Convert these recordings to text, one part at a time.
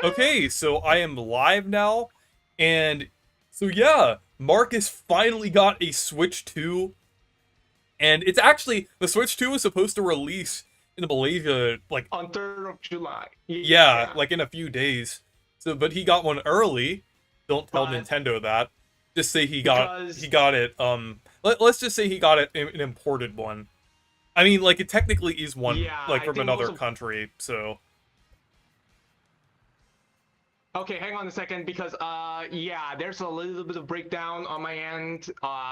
Okay, so I am live now, and so yeah, Marcus finally got a Switch 2, and it's actually, the Switch 2 was supposed to release in Malaysia, like, On 3rd of July. yeah, Yeah. like in a few days. So, but he got one early. Don't tell But Nintendo that. Just say he because got it, let's just say he got it an imported one. I mean, like, it technically is one, yeah, like, I from think another most of country, so, Okay, hang on a second because yeah, there's a little bit of breakdown on my end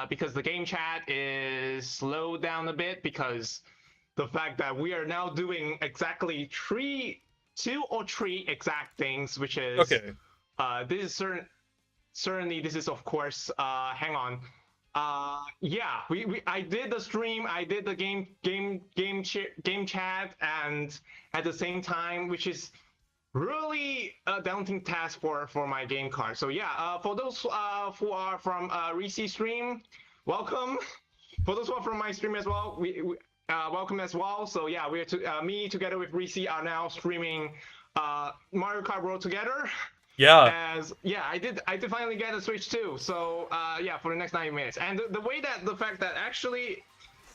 because the game chat is slowed down a bit because the fact that we are now doing exactly two or three exact things, which is okay. this is certainly this is of course hang on yeah, we I did the stream, I did the game chat, and at the same time, which is really a daunting task for my game card. So yeah, for those who are from Reese stream, welcome. For those who are from my stream as well, we welcome as well. So yeah, we're me together with Reese are now streaming Mario Kart World together. Yeah, As yeah, I did finally get a Switch too. So yeah, for the next 90 minutes, and the way that the fact that actually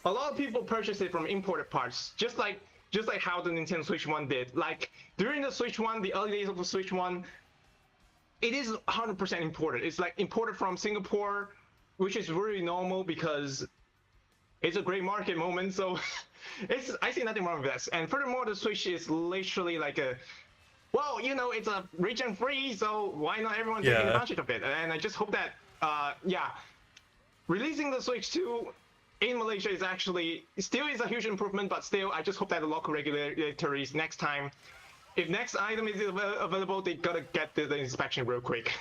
a lot of people purchase it from imported parts, just like how the Nintendo Switch One did. Like during the Switch One, the early days of the Switch One, it is 100% imported. It's like imported from Singapore, which is really normal because it's a great market moment. So it's I see nothing wrong with this. And furthermore, the Switch is literally like a well, it's a region free, so why not everyone taking yeah. advantage of it? And I just hope that yeah, releasing the Switch 2 in Malaysia is actually still is a huge improvement, but still, I just hope that the local regulators next time, if next item is available, they gotta get the inspection real quick.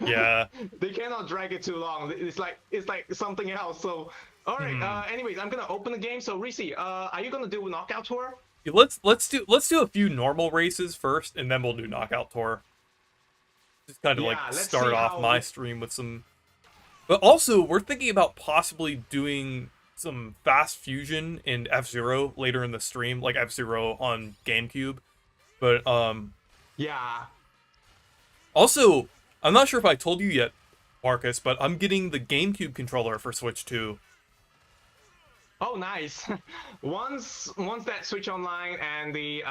Yeah. They cannot drag it too long. It's like something else. So, all right. Hmm. Anyways, I'm gonna open the game. So, Reese, are you gonna do a knockout tour? Yeah, let's do a few normal races first, and then we'll do knockout tour. Just kind of like Yeah. Let's see start off my how. stream with some. But also, we're thinking about possibly doing some fast fusion in F-Zero later in the stream, like F-Zero on GameCube. But Yeah. also, I'm not sure if I told you yet, Marcus, but I'm getting the GameCube controller for Switch 2. Oh, nice. Once that Switch Online and the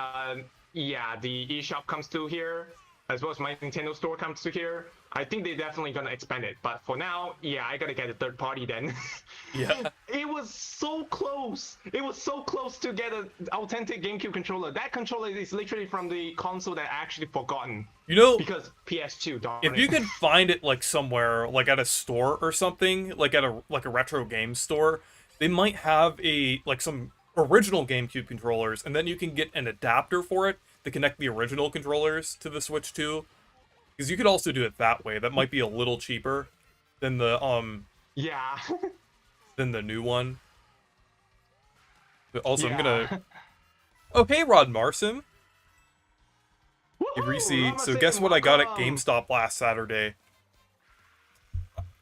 yeah, the eShop comes to here, as well as my Nintendo Store comes to here, I think they're definitely gonna expand it. But for now, yeah, I gotta get a third party then. Yeah. It was so close. It was so close to get an authentic GameCube controller. That controller is literally from the console that I actually forgotten You know, because PS2, darn if it. you can find it like somewhere, like at a store or something, like at a retro game store, they might have a like some original GameCube controllers, and then you can get an adapter for it to connect the original controllers to the Switch 2. Because you could also do it that way. That might be a little cheaper than Yeah. the new one. But also, I'm Yeah. gonna. Oh, hey, Rod Marsim. Hey, Woohoo! Reese. So guess Ramasim, what I got at welcome. GameStop last Saturday?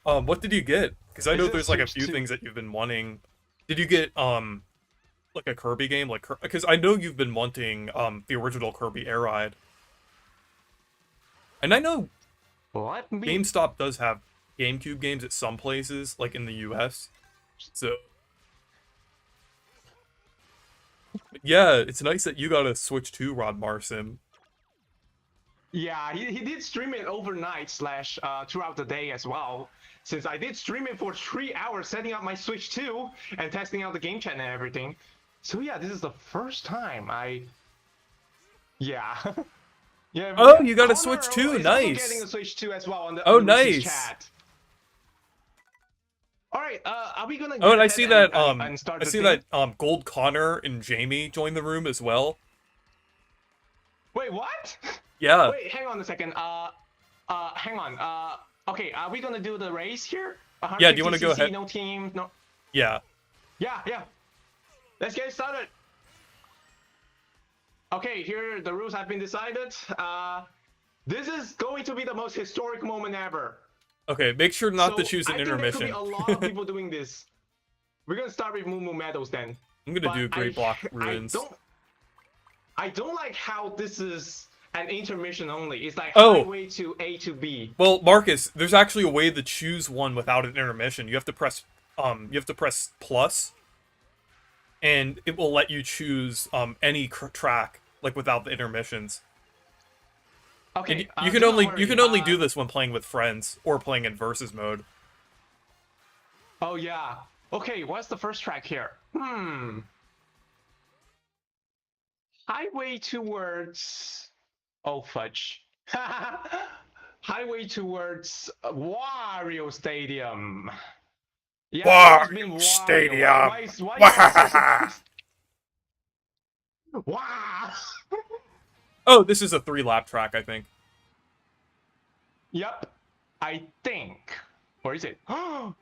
What did you get? Because I Is know it there's like a Switch few 2? things that you've been wanting. Did you get like a Kirby game, like because I know you've been wanting the original Kirby Air Ride, and I know Let me. GameStop does have GameCube games at some places, like in the U.S. So yeah, it's nice that you got a Switch 2, Rod Marsim. Yeah, he did stream it overnight slash throughout the day as well. Since I did stream it for 3 hours, setting up my Switch 2 and testing out the game chat and everything. So yeah, this is the first time I. Yeah. Yeah, Oh, you got a Connor Switch 2, is also getting a nice. Switch 2 as well on the Oh, Reese's nice. chat. All right, are we gonna Oh, get and ahead and start I the see thing? that Gold Connor and Jamie joined the room as well. Wait, what? Yeah. Wait, hang on a second. Hang on. Okay, are we gonna do the race here? Yeah, do you want to go 150cc, ahead? no team, no. Yeah. Yeah, yeah. Let's get started. Okay, here the rules have been decided. This is going to be the most historic moment ever. Okay, make sure not to So choose an I think there could be intermission. a lot of people doing this. We're gonna start with Moo Moo Meadows then. I'm gonna But do Great Block I Ruins. don't I don't like how this is an intermission only. It's like Oh, highway to A to B. well, Marcus, there's actually a way to choose one without an intermission. You have to press plus, and it will let you choose any track like without the intermissions. And Okay, you do not you worry. can only do this when playing with friends or playing in versus mode. Oh yeah. Okay, what's the first track here? Highway towards. Oh fudge. Highway towards Wario Stadium. Yeah, it's always Wario been Wario. Stadium. Why you guys so Wah! surprised? Wow. Oh, this is a 3-lap track, I think. Yep. I think. Or is it?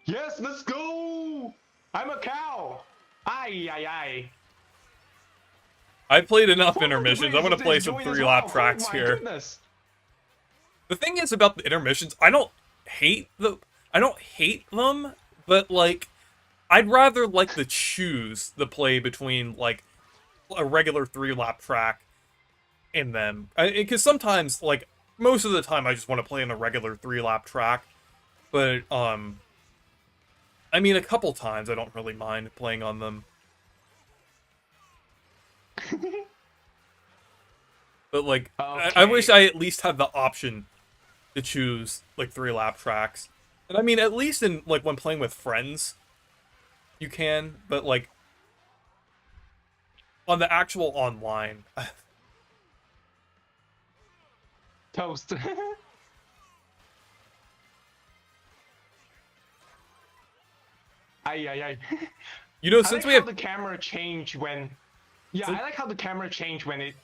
Yes, let's go! I'm a cow! Ay, ay, ay. I played enough Who intermissions. I agrees want to to play some join as 3-lap well? tracks Oh my here. goodness. The thing is about the intermissions, I don't hate them, but like I'd rather like to choose the play between like a regular 3-lap track and them. Because sometimes, like most of the time, I just want to play in a regular 3-lap track. But I mean, a couple times I don't really mind playing on them. But like, I wish I at least had the option to choose like 3-lap tracks. And I mean, at least in like when playing with friends, you can. But like on the actual online, Toast. Ay, ay, ay. you know, I since like we how have the camera change when. Yeah, I like how the camera change when it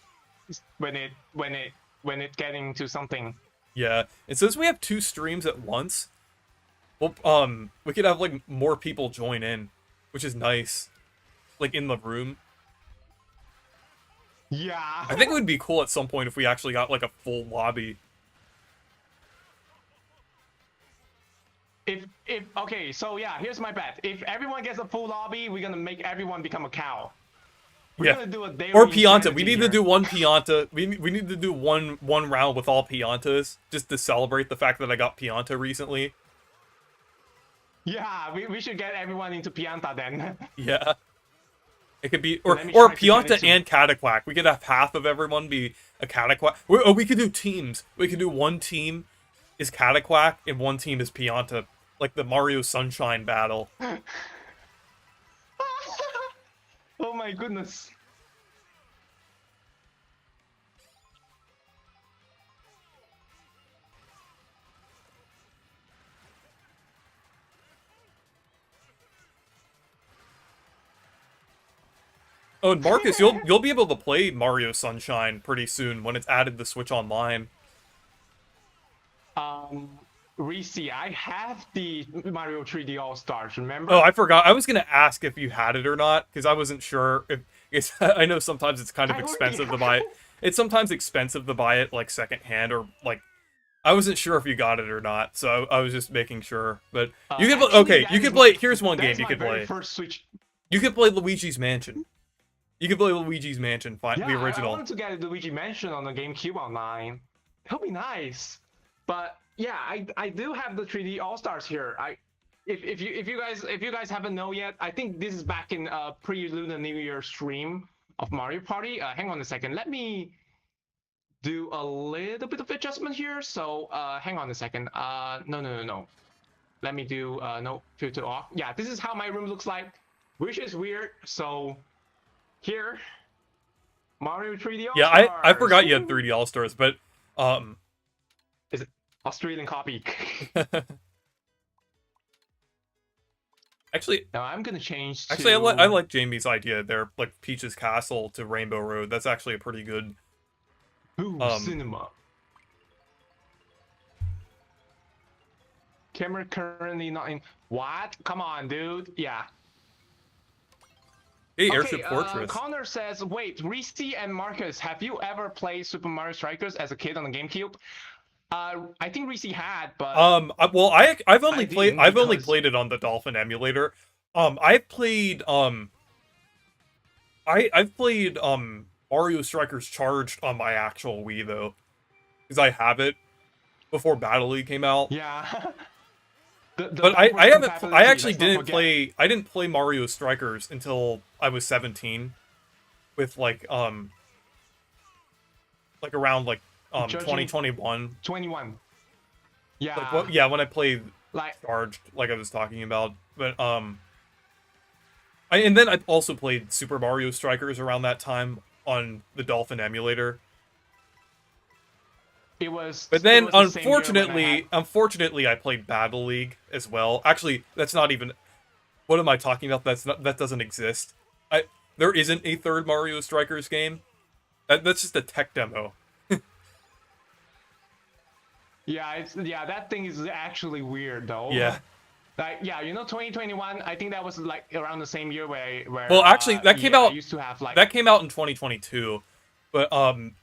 getting to something. yeah, and since we have 2 streams at once, well, we could have like more people join in, which is nice, like in the room. Yeah. I think it would be cool at some point if we actually got like a full lobby. If okay, so yeah, here's my bet. If everyone gets a full lobby, we're gonna make everyone become a cow. We're gonna do a daily Or Pianta. insanity We need here. to do one Pianta. We need to do one round with all Piantas just to celebrate the fact that I got Pianta recently. Yeah, we should get everyone into Pianta then. Yeah. It could be or Let me or try to get Pianta it to- and Cataquack. We could have half of everyone be a Cataquack. Oh, we could do teams. We could do one team is Cataquack and one team is Pianta, like the Mario Sunshine battle. Oh my goodness. Oh, and Marcus, you'll be able to play Mario Sunshine pretty soon when it's added to Switch Online. Reese, I have the Mario 3D All Stars. Remember? Oh, I forgot. I was gonna ask if you had it or not because I wasn't sure. If I know sometimes it's kind of I already expensive to have buy it. it. It's sometimes expensive to buy it like secondhand or like. I wasn't sure if you got it or not, so I was just making sure. But you can Actually, okay. that You is can play. my- Here's one that game is you my could very play. First Switch. You could play Luigi's Mansion. You could play Luigi's Mansion. Yeah, The I original. wanted to get Luigi Mansion on the GameCube online. That'll be nice. But yeah, I do have the 3D All Stars here. If you guys haven't know yet, I think this is back in pre-Lunar New Year stream of Mario Party. Hang on a second. Let me do a little bit of adjustment here. So hang on a second. No. Let me do no filter off. Yeah, this is how my room looks like, which is weird. So here, Mario 3D All Yeah, Stars. I forgot you had 3D All Stars, but Is it Australian copy? actually, Now I'm gonna change. actually, I like Jamie's idea there, like Peach's Castle to Rainbow Road. That's actually a pretty good. Cinema. Camera currently not in. What? Come on, dude. Yeah. Hey, Airship Fortress. Connor says, "Wait, Reese and Marcus, have you ever played Super Mario Strikers as a kid on the GameCube?" I think Reese had, but Well, I've only didn't I've only because- played it on the Dolphin emulator. I've played I've played Mario Strikers Charged on my actual Wii though, because I have it before Battle League came out. Yeah. The But I backwards haven't I compatibility, actually let's not didn't forget. I didn't play Mario Strikers until I was 17 with like around like Judging 2021. 21. Like Yeah. what yeah, when I played Like, Charged like I was talking about. But and then I also played Super Mario Strikers around that time on the Dolphin emulator. But it then was the same year when I had. unfortunately I played Battle League as well. Actually, that's not even what am I talking about? That doesn't exist. There isn't a third Mario Strikers game. That's just a tech demo. Yeah, that thing is actually weird though. Yeah. Like, yeah, 2021. I think that was like around the same year Well, where actually, that came I out used to have like. that came out in 2022. But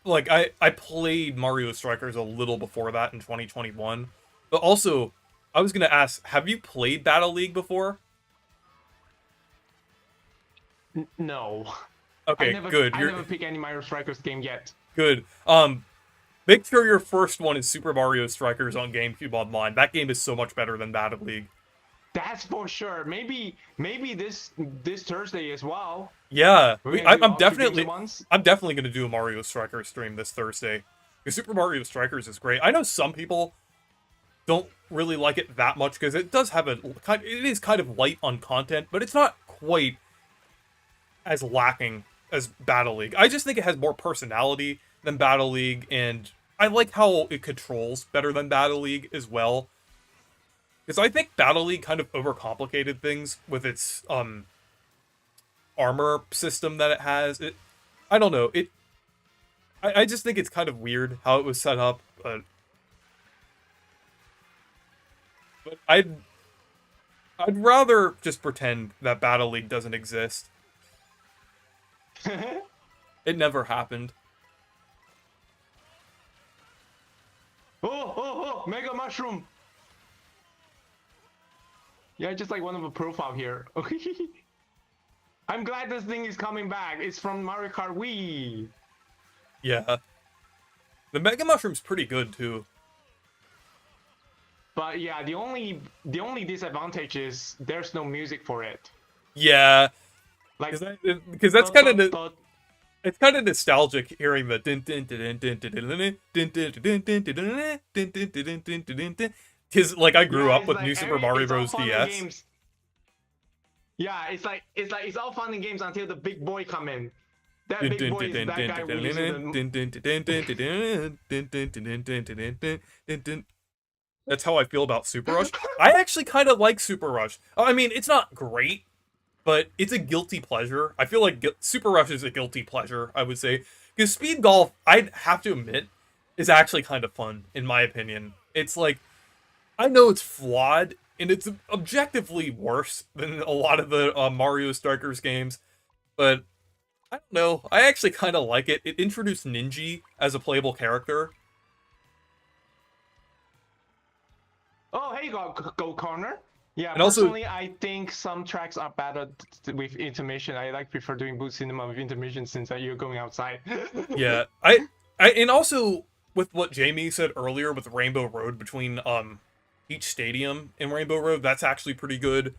like I played Mario Strikers a little before that in 2021. But also, I was gonna ask, have you played Battle League before? No, Okay, good. I You're never picked any Mario Strikers game yet. good. Make sure your first one is Super Mario Strikers on GameCube Online. That game is so much better than Battle League. That's for sure. Maybe this Thursday as well. Yeah, We're gonna do I'm all two games definitely at once. gonna do a Mario Strikers stream this Thursday. Because Super Mario Strikers is great. I know some people don't really like it that much because it does have it is kind of light on content, but it's not quite as lacking as Battle League. I just think it has more personality than Battle League, and I like how it controls better than Battle League as well. Because I think Battle League kind of overcomplicated things with its armor system that it has. I don't know. I just think it's kind of weird how it was set up, but I'd rather just pretend that Battle League doesn't exist. It never happened. Oh, Mega Mushroom. Yeah, just like one of the profile here. I'm glad this thing is coming back. It's from Mario Kart Wii. Yeah. The Mega Mushroom's pretty good too. But yeah, the only disadvantage is there's no music for it. Yeah, Like, because that's kind of but it's kind of nostalgic hearing the din din din din din din din din din din din din din. Because like I grew yeah, up it's with like New Super Mario it's all Bros. fun and DS. games. Yeah, it's all fun and games until the big boy come in. That big boy is that guy releasing the. That's how I feel about Super Rush. I actually kind of like Super Rush. I mean, it's not great, but it's a guilty pleasure. I feel like Super Rush is a guilty pleasure, I would say. Because Speed Golf, I'd have to admit, is actually kind of fun, in my opinion. It's like, I know it's flawed, and it's objectively worse than a lot of the Mario Strikers games, but I don't know. I actually kind of like it. It introduced Ninja as a playable character. Oh, hey, go corner. Yeah, And also, personally, I think some tracks are better with intermission. I prefer doing boot cinema with intermission since you're going outside. yeah, and also with what Jamie said earlier with Rainbow Road between each stadium in Rainbow Road, that's actually pretty good.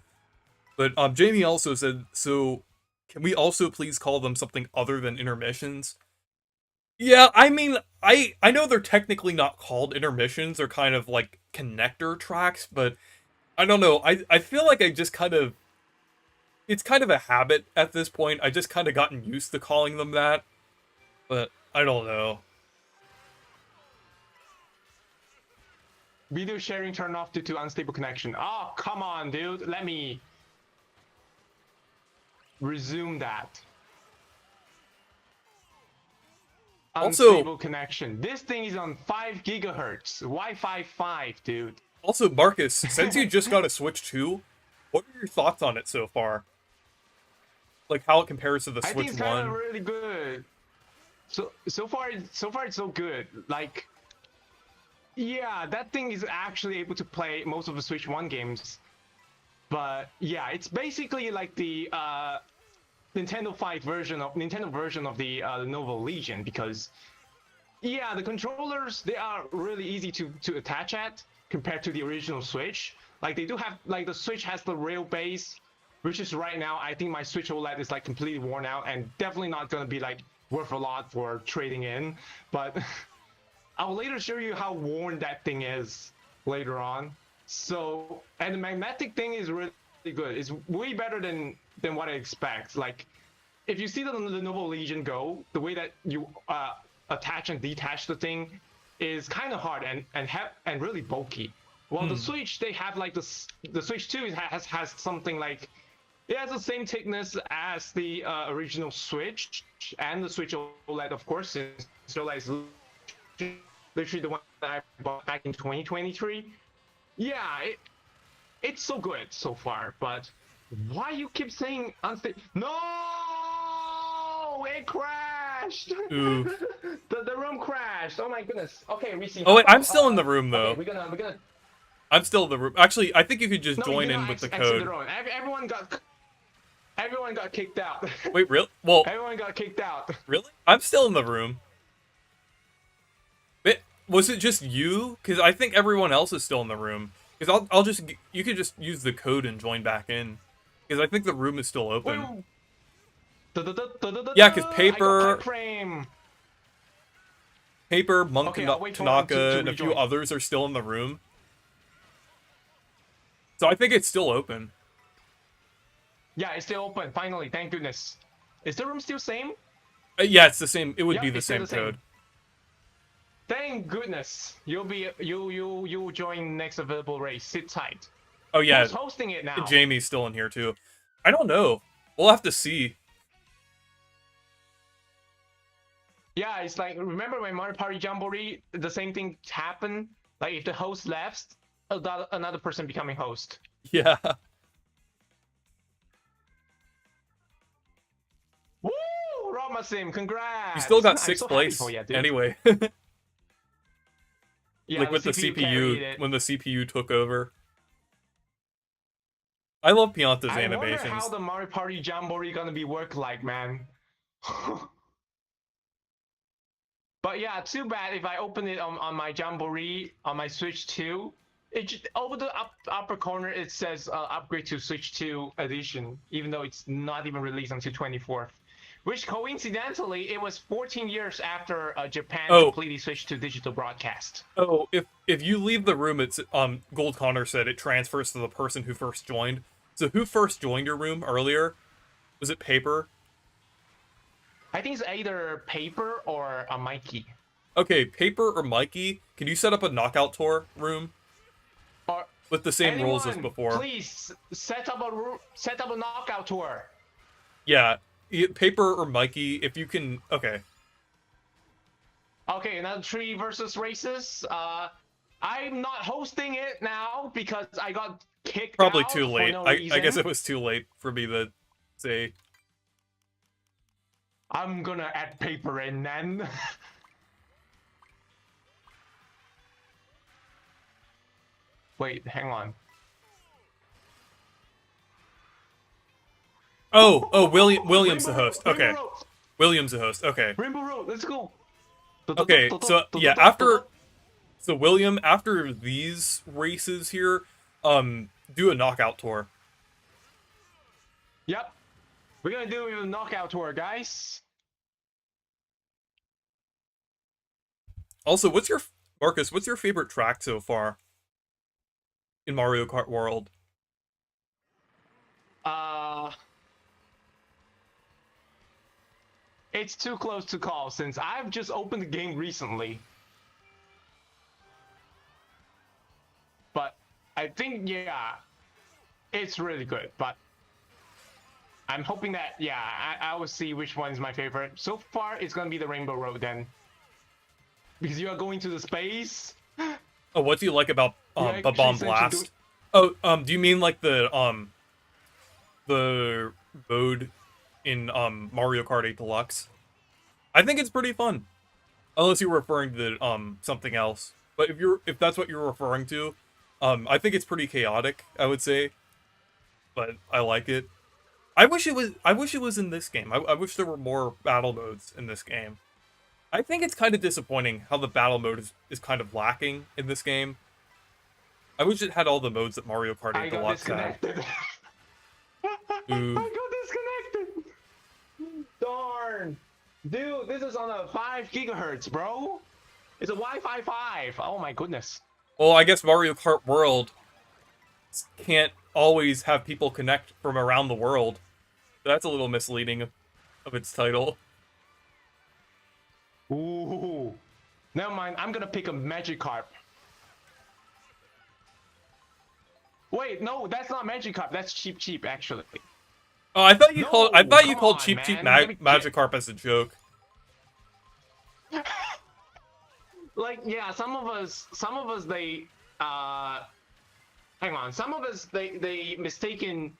But Jamie also said, so can we also please call them something other than intermissions? Yeah, I mean, I know they're technically not called intermissions, they're kind of like connector tracks, but I don't know. I feel like I just kind of it's kind of a habit at this point. I just kind of gotten used to calling them that, but I don't know. Video sharing turned off due to unstable connection. Oh, come on, dude. Let me resume that. Also, Unstable connection. This thing is on 5 gigahertz. Wi-Fi 5, dude. also Marcus, since you just got a Switch 2, what are your thoughts on it so far? Like how it compares to the I Switch think it's 1? kind of really good. So far it's so good. Like, yeah, that thing is actually able to play most of the Switch 1 games. But yeah, it's basically like the Nintendo version of the Lenovo Legion, because yeah, the controllers, they are really easy to attach at compared to the original Switch. Like they do have, like the Switch has the rail base, which is right now, I think my Switch OLED is like completely worn out and definitely not gonna be like worth a lot for trading in. But I'll later show you how worn that thing is later on. So, and the magnetic thing is really good. It's way better than what I expect. Like, if you see the Lenovo Legion Go, the way that you attach and detach the thing is kind of hard and really bulky. Well, the Switch, they have like the Switch 2 has something like, it has the same thickness as the original Switch and the Switch OLED, of course, since OLED is literally the one that I bought back in 2023. Yeah, it's so good so far, but why you keep saying unstable? No, it crashed. Ooh. the room crashed. Oh my goodness. Okay, we see. Oh wait, I'm still in the room though. Okay, we're gonna. I'm still in the room. Actually, I think you could just No, join you in with the exit code. the room. Everyone got kicked out. Wait, real? Well, Everyone got kicked out. really? I'm still in the room. Was it just you? Because I think everyone else is still in the room. Because I'll just, you could just use the code and join back in. Because I think the room is still open. Yeah, because Paper, Monk, Okay, I'll wait for him Tanaka, to and a few rejoin. others are still in the room. So I think it's still open. Yeah, it's still open. Finally, thank goodness. Is the room still same? Yeah, it's the same. It would Yep, be the it's still same the same. code. Thank goodness. You'll join next available race. Sit tight. Oh yeah, Who's hosting it now? Jamie's still in here too. I don't know. We'll have to see. Yeah, it's like, remember when Mario Party Jamboree, the same thing happened? Like if the host left, another person becoming host. Yeah. Woo! Ramasim, congrats! You still got I'm 6th so happy place. for you, dude. Anyway. Yeah, Like with the carried CPU, it. when the CPU took over. I love Pianta's I animations. wonder how the Mario Party Jamboree gonna be work like, man. But yeah, too bad if I open it on my Jamboree on my Switch 2. Over the upper corner it says upgrade to Switch 2 edition, even though it's not even released until 24th. Which coincidentally, it was 14 years after Japan completely switched to digital broadcast. Oh, if you leave the room, it's Gold Connor said it transfers to the person who first joined. So who first joined your room earlier? Was it Paper? I think it's either Paper or a Mikey. Okay, Paper or Mikey, can you set up a knockout tour room? Or with the same rules as anyone, before. Please set up a knockout tour. Yeah, Paper or Mikey, if you can. Okay. Okay, another 3 versus races. I'm not hosting it now because I got kicked Probably out too for late. no I reason. guess it was too late for me to say. I'm gonna add Paper in then. Wait, hang on. Oh, William's the host. Okay. Rainbow Road. William's the host. Okay. Rainbow Road, let's go. Okay, so yeah, after William, after these races here, do a knockout tour. Yep. We're gonna do a knockout tour, guys. Also, Marcus, what's your favorite track so far in Mario Kart World? It's too close to call since I've just opened the game recently. But I think, yeah, it's really good. But I'm hoping that, yeah, I will see which one is my favorite. So far, it's gonna be the Rainbow Road then. Because you are going to the space. Oh, what do you like about Yeah, Bomb actually, Blast? Oh, do you mean like the mode in Mario Kart 8 Deluxe? I think it's pretty fun. Unless you're referring to something else. But if that's what you're referring to, I think it's pretty chaotic, I would say. But I like it. I wish it was. I wish it was in this game. I wish there were more battle modes in this game. I think it's kind of disappointing how the battle mode is kind of lacking in this game. I wish it had all the modes that Mario Kart I 8 got Deluxe had. disconnected. I Ooh. got disconnected. Darn. Dude, this is on a 5 gigahertz, bro. It's a Wi-Fi 5. Oh my goodness. Well, I guess Mario Kart World can't always have people connect from around the world. That's a little misleading of its title. Ooh. Never mind. I'm gonna pick a Magikarp. Wait, no, that's not Magikarp. That's Cheap actually. Oh, I thought you No, called. I thought you come called on, Cheap man. Let me Magikarp as a joke. Like, yeah, some of us, they, hang on, some of us, they mistaken.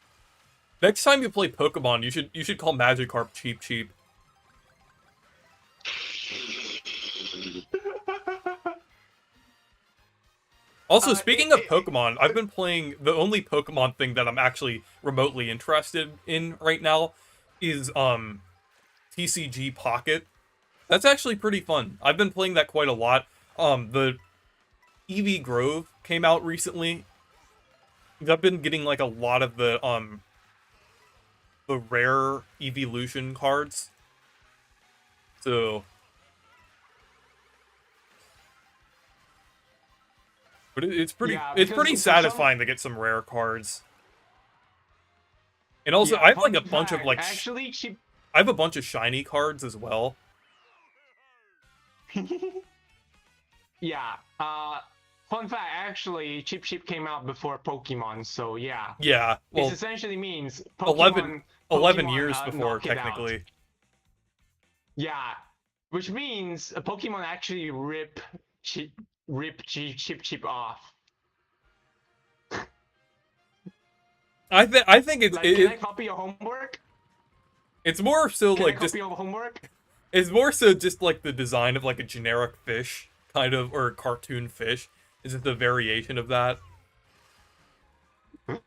Next time you play Pokemon, you should call Magikarp Cheap. Also, speaking of Pokemon, I've been playing the only Pokemon thing that I'm actually remotely interested in right now is TCG Pocket. That's actually pretty fun. I've been playing that quite a lot. The EV Grove came out recently. I've been getting like a lot of the rare evolution cards. So, but it's pretty satisfying to get some rare cards. And also, Yeah, I have like a bunch of like actually cheap. I have a bunch of shiny cards as well. Yeah. Fun fact, actually, Chip came out before Pokemon, so yeah. Yeah. Well, this essentially means Pokemon, 11 years before, knock it out. technically. Yeah, which means Pokemon actually rip Chip off. I think it's Like, can I copy your homework? it's more so Can like I just copy your homework? it's more so just like the design of like a generic fish kind of, or a cartoon fish. Is it the variation of that? It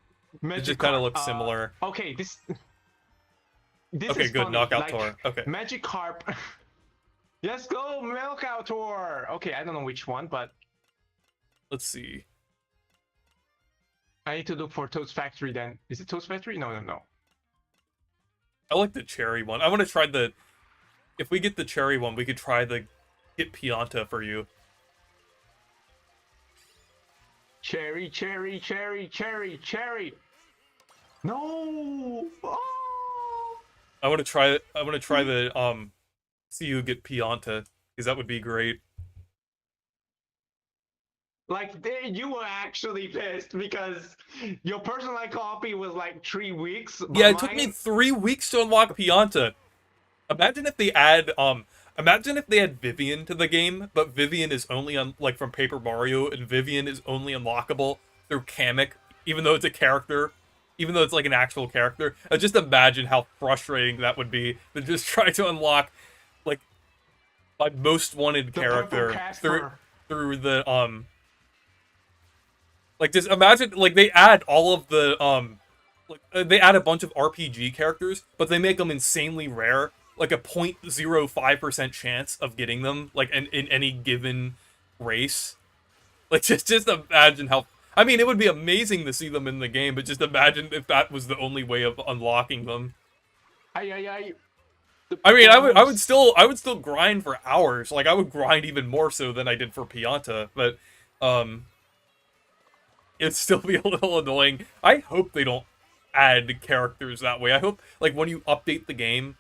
just kind of looks similar. Okay, this Okay, is good. funny. Knockout Like, Tour. Okay. Magikarp. Let's go, Knockout Tour. Okay, I don't know which one, but Let's see. I need to look for Toad's Factory then. Is it Toad's Factory? No. I like the cherry one. I want to try the... If we get the cherry one, we could try the Get Pianta for you. Cherry. No! Oh! I want to try the see you get Pianta, because that would be great. Like, you were actually pissed because your personalized copy was like 3 weeks. But Yeah, it took me 3 weeks to unlock Pianta. Imagine if they add Vivian to the game, but Vivian is only like from Paper Mario, and Vivian is only unlockable through Kamek, even though it's a character, even though it's like an actual character. Just imagine how frustrating that would be to just try to unlock like my most wanted character through the like, just imagine, like, they add all of the they add a bunch of RPG characters, but they make them insanely rare, like a 0.05% chance of getting them, like, in any given race. Like, just imagine how... I mean, it would be amazing to see them in the game, but just imagine if that was the only way of unlocking them. I mean, I would still grind for hours. Like, I would grind even more so than I did for Pianta, but, it'd still be a little annoying. I hope they don't add characters that way. I hope, like, when you update the game,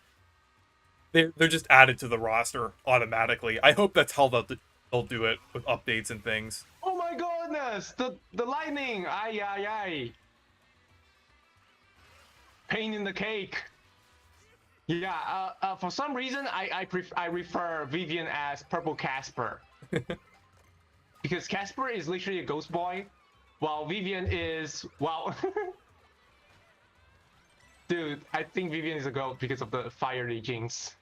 they're just added to the roster automatically. I hope that's how they'll do it with updates and things. Oh my goodness! The lightning! Ay. Pain in the cake. Yeah, for some reason, I refer Vivian as Purple Casper. Because Casper is literally a ghost boy, while Vivian is, well... Dude, I think Vivian is a goat because of the fiery jinx.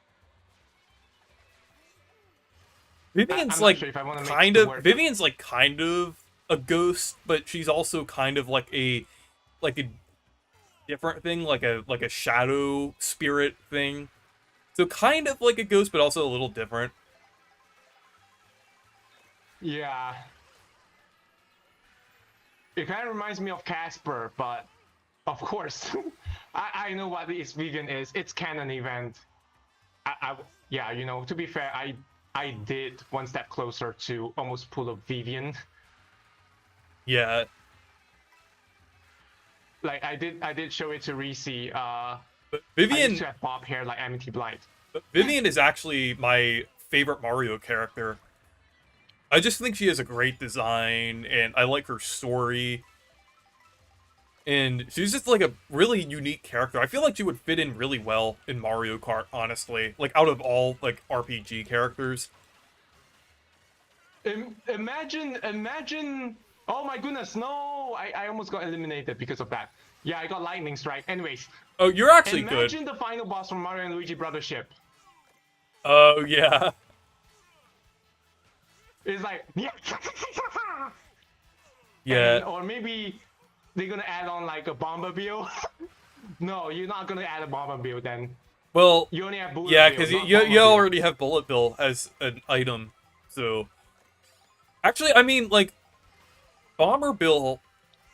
Vivian's like Vivian's like kind of a ghost, but she's also kind of like a different thing, like a shadow spirit thing. So kind of like a ghost, but also a little different. Yeah. It kind of reminds me of Casper, but of course, I know what this Vivian is. It's canon event. Yeah, you know, to be fair, I did one step closer to almost pull up Vivian. Yeah, Like I did show it to Reese. but I used Vivian to have bob hair like Amity Blight. Vivian is actually my favorite Mario character. I just think she has a great design, and I like her story. And she's just like a really unique character. I feel like she would fit in really well in Mario Kart, honestly. Like out of all like RPG characters. Imagine. Oh my goodness, no! I almost got eliminated because of that. Yeah, I got lightning strike. Anyways, Oh, you're actually good. imagine the final boss from Mario and Luigi Brothership. Oh yeah. It's like yeah, Yeah. or maybe they're gonna add on like a Bomberbill. No, you're not gonna add a Bomberbill then. Well, You only have Bullet yeah, Bill, because not you Bomberbill. already have Bullet Bill as an item. So actually, I mean, like Bomber Bill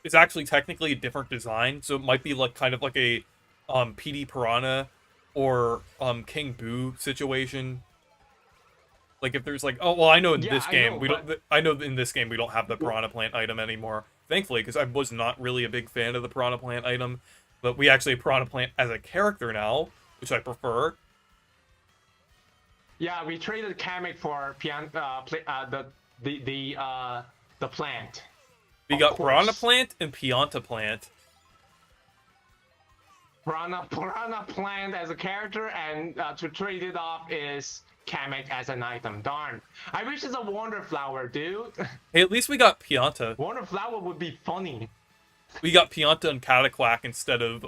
is actually technically a different design, so it might be like kind of like a PD Piranha or King Boo situation. Like if there's like, oh well, I know in Yeah, this I game know, we but don't. I know in this game we don't have the Piranha Plant item anymore, thankfully, because I was not really a big fan of the Piranha Plant item. But we actually have Piranha Plant as a character now, which I prefer. yeah, we traded Kamek for the plant. We Of got Piranha course. Plant and Pianta Plant. Piranha Plant as a character, and to trade it off is Kamek as an item. Darn. I wish it's a Wonder Flower, dude. Hey, at least we got Pianta. Wonder Flower would be funny. We got Pianta and Cataquack instead of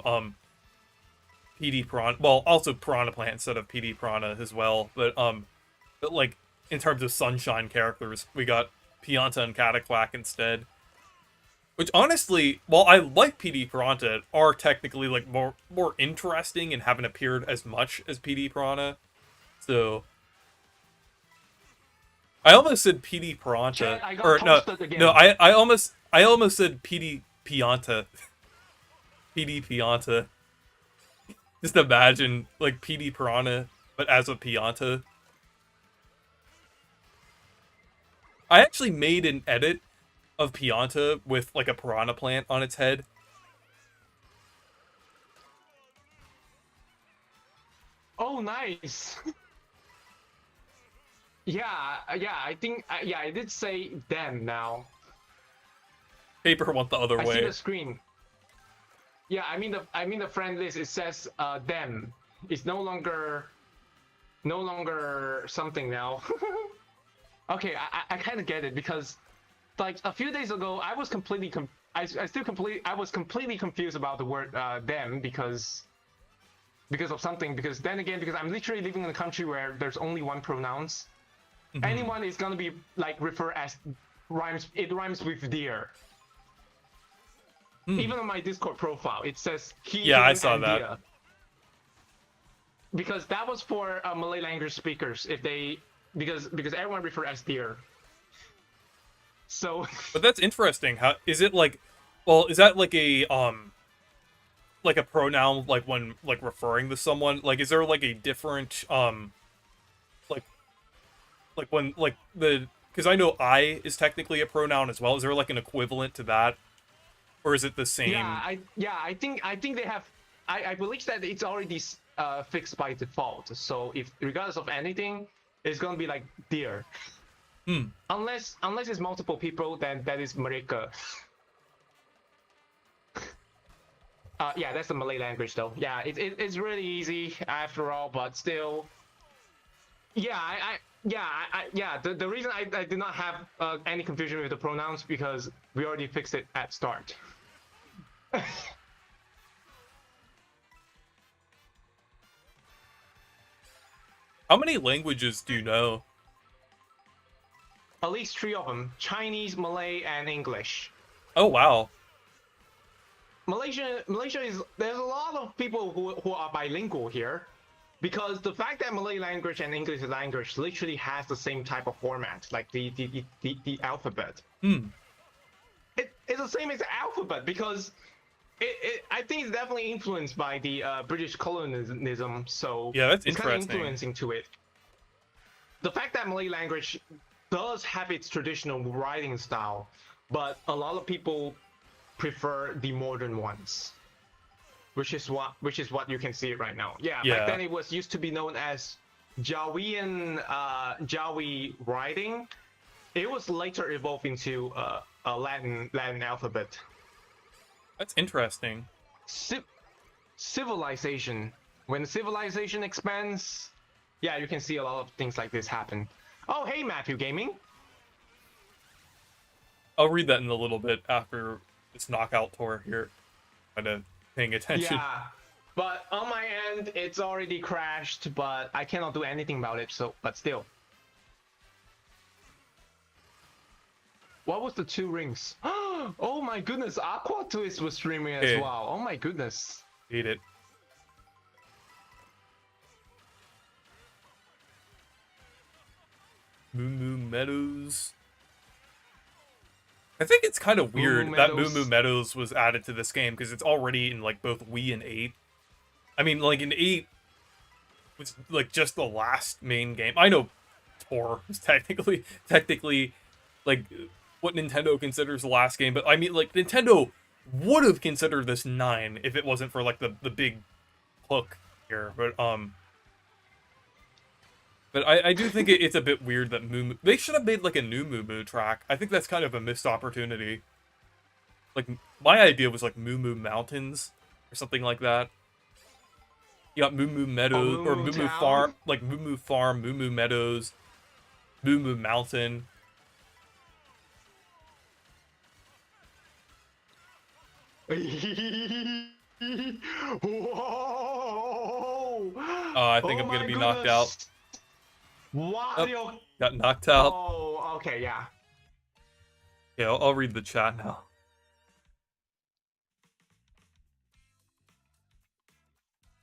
PD Piranha. Well, also Piranha Plant instead of PD Piranha as well. But like in terms of Sunshine characters, we got Pianta and Cataquack instead. Which honestly, while I like PD Piranha, are technically like more interesting and haven't appeared as much as PD Piranha. So I almost said PD Piranha, Chat, I got or no, toasted again. no, I almost said PD Pianta, PD Pianta. Just imagine like PD Piranha, but as a Pianta. I actually made an edit of Pianta with like a piranha plant on its head. Oh, nice. Yeah, yeah, I think, yeah, I did say them now. Paper went the other I see way. the screen. Yeah, I mean the friend list. It says them. It's no longer something now. Okay, I kind of get it because like a few days ago I was completely I was completely confused about the word them because of something, because then again, because I'm literally living in a country where there's only one pronouns. Anyone is gonna be like referred as rhymes with deer. Even on my Discord profile, it says he, Yeah, I him, saw and that. dia. Because that was for Malay language speakers. If they because everyone refer as deer. So But that's interesting. How is it like? Well, is that like a pronoun like when like referring to someone? Like, is there like a different like when like the because I know I is technically a pronoun as well. Is there like an equivalent to that, or is it the same? I think they have. I believe that it's already fixed by default. So if regardless of anything, it's gonna be like deer. Unless it's multiple people, then that is mereka. Yeah, that's the Malay language though. Yeah, it's really easy after all, but still. Yeah, The reason I did not have any confusion with the pronouns because we already fixed it at start. How many languages do you know? At least 3 of them: Chinese, Malay, and English. Oh wow. Malaysia is there's a lot of people who are bilingual here, because the fact that Malay language and English language literally has the same type of format, like the alphabet. Hmm. It's the same as the alphabet because I think it's definitely influenced by the British colonialism. So Yeah, that's it's kind of interesting. influencing to it. The fact that Malay language does have its traditional writing style, but a lot of people prefer the modern ones, which is what you can see right now. Yeah, back Yeah. then it was used to be known as Jawian Jawi writing. It was later evolved into a Latin alphabet. That's interesting. Civilization. When civilization expands, yeah, you can see a lot of things like this happen. Oh, hey, Matthew Gaming. I'll read that in a little bit after this knockout tour here. Kind of paying attention. Yeah, but on my end, it's already crashed, but I cannot do anything about it, so, but still. What was the 2 rings? Oh my goodness, Aqua Twist was streaming as well. Oh my goodness. Hate it. Moo Moo Meadows. I think it's kind of weird that Moo Moo Meadows was added to this game because it's already in like both Wii and 8. I mean, like in 8 was like just the last main game. I know Tour is technically like what Nintendo considers the last game, but I mean like Nintendo would have considered this 9 if it wasn't for like the big hook here. But I do think it's a bit weird that they should have made like a new Moo Moo track. I think that's kind of a missed opportunity. Like my idea was like Moo Moo Mountains or something like that. You got Moo Moo Meadows or Moo Moo Farm, like Moo Moo Farm, Moo Moo Meadows, Moo Moo Mountain. Whoa! I think I'm gonna be knocked out. Wario Oh, got knocked out. Oh, okay, yeah. Yeah, I'll read the chat now.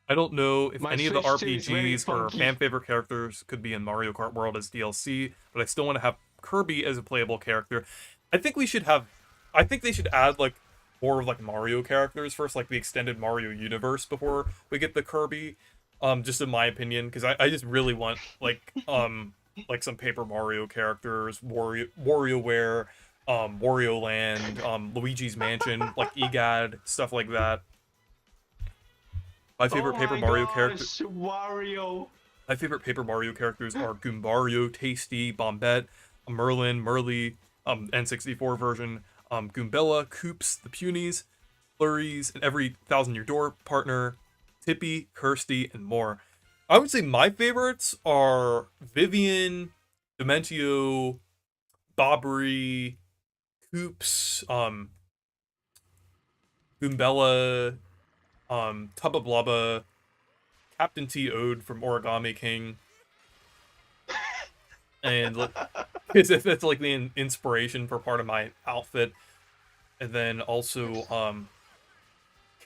I don't know if any of the RPGs or fan favorite characters could be in Mario Kart World as DLC, but I still want to have Kirby as a playable character. I think they should add like more of like Mario characters first, like the extended Mario universe before we get the Kirby. Just in my opinion, because I just really want like some Paper Mario characters, WarioWare, Wario Land, Luigi's Mansion, like EGAD, stuff like that. My favorite Paper Mario characters. Wario. My favorite Paper Mario characters are Goombario, Tasty, Bombette, Merlin, Merly, N64 version, Goombella, Koops, the Punies, Flurries, and every Thousand Year Door partner, Tippy, Kirsty, and more. I would say my favorites are Vivian, Dementio, Bobbery, Koops, Goombella, Tubba Blubba, Captain T Ode from Origami King, and because if it's like the inspiration for part of my outfit, and then also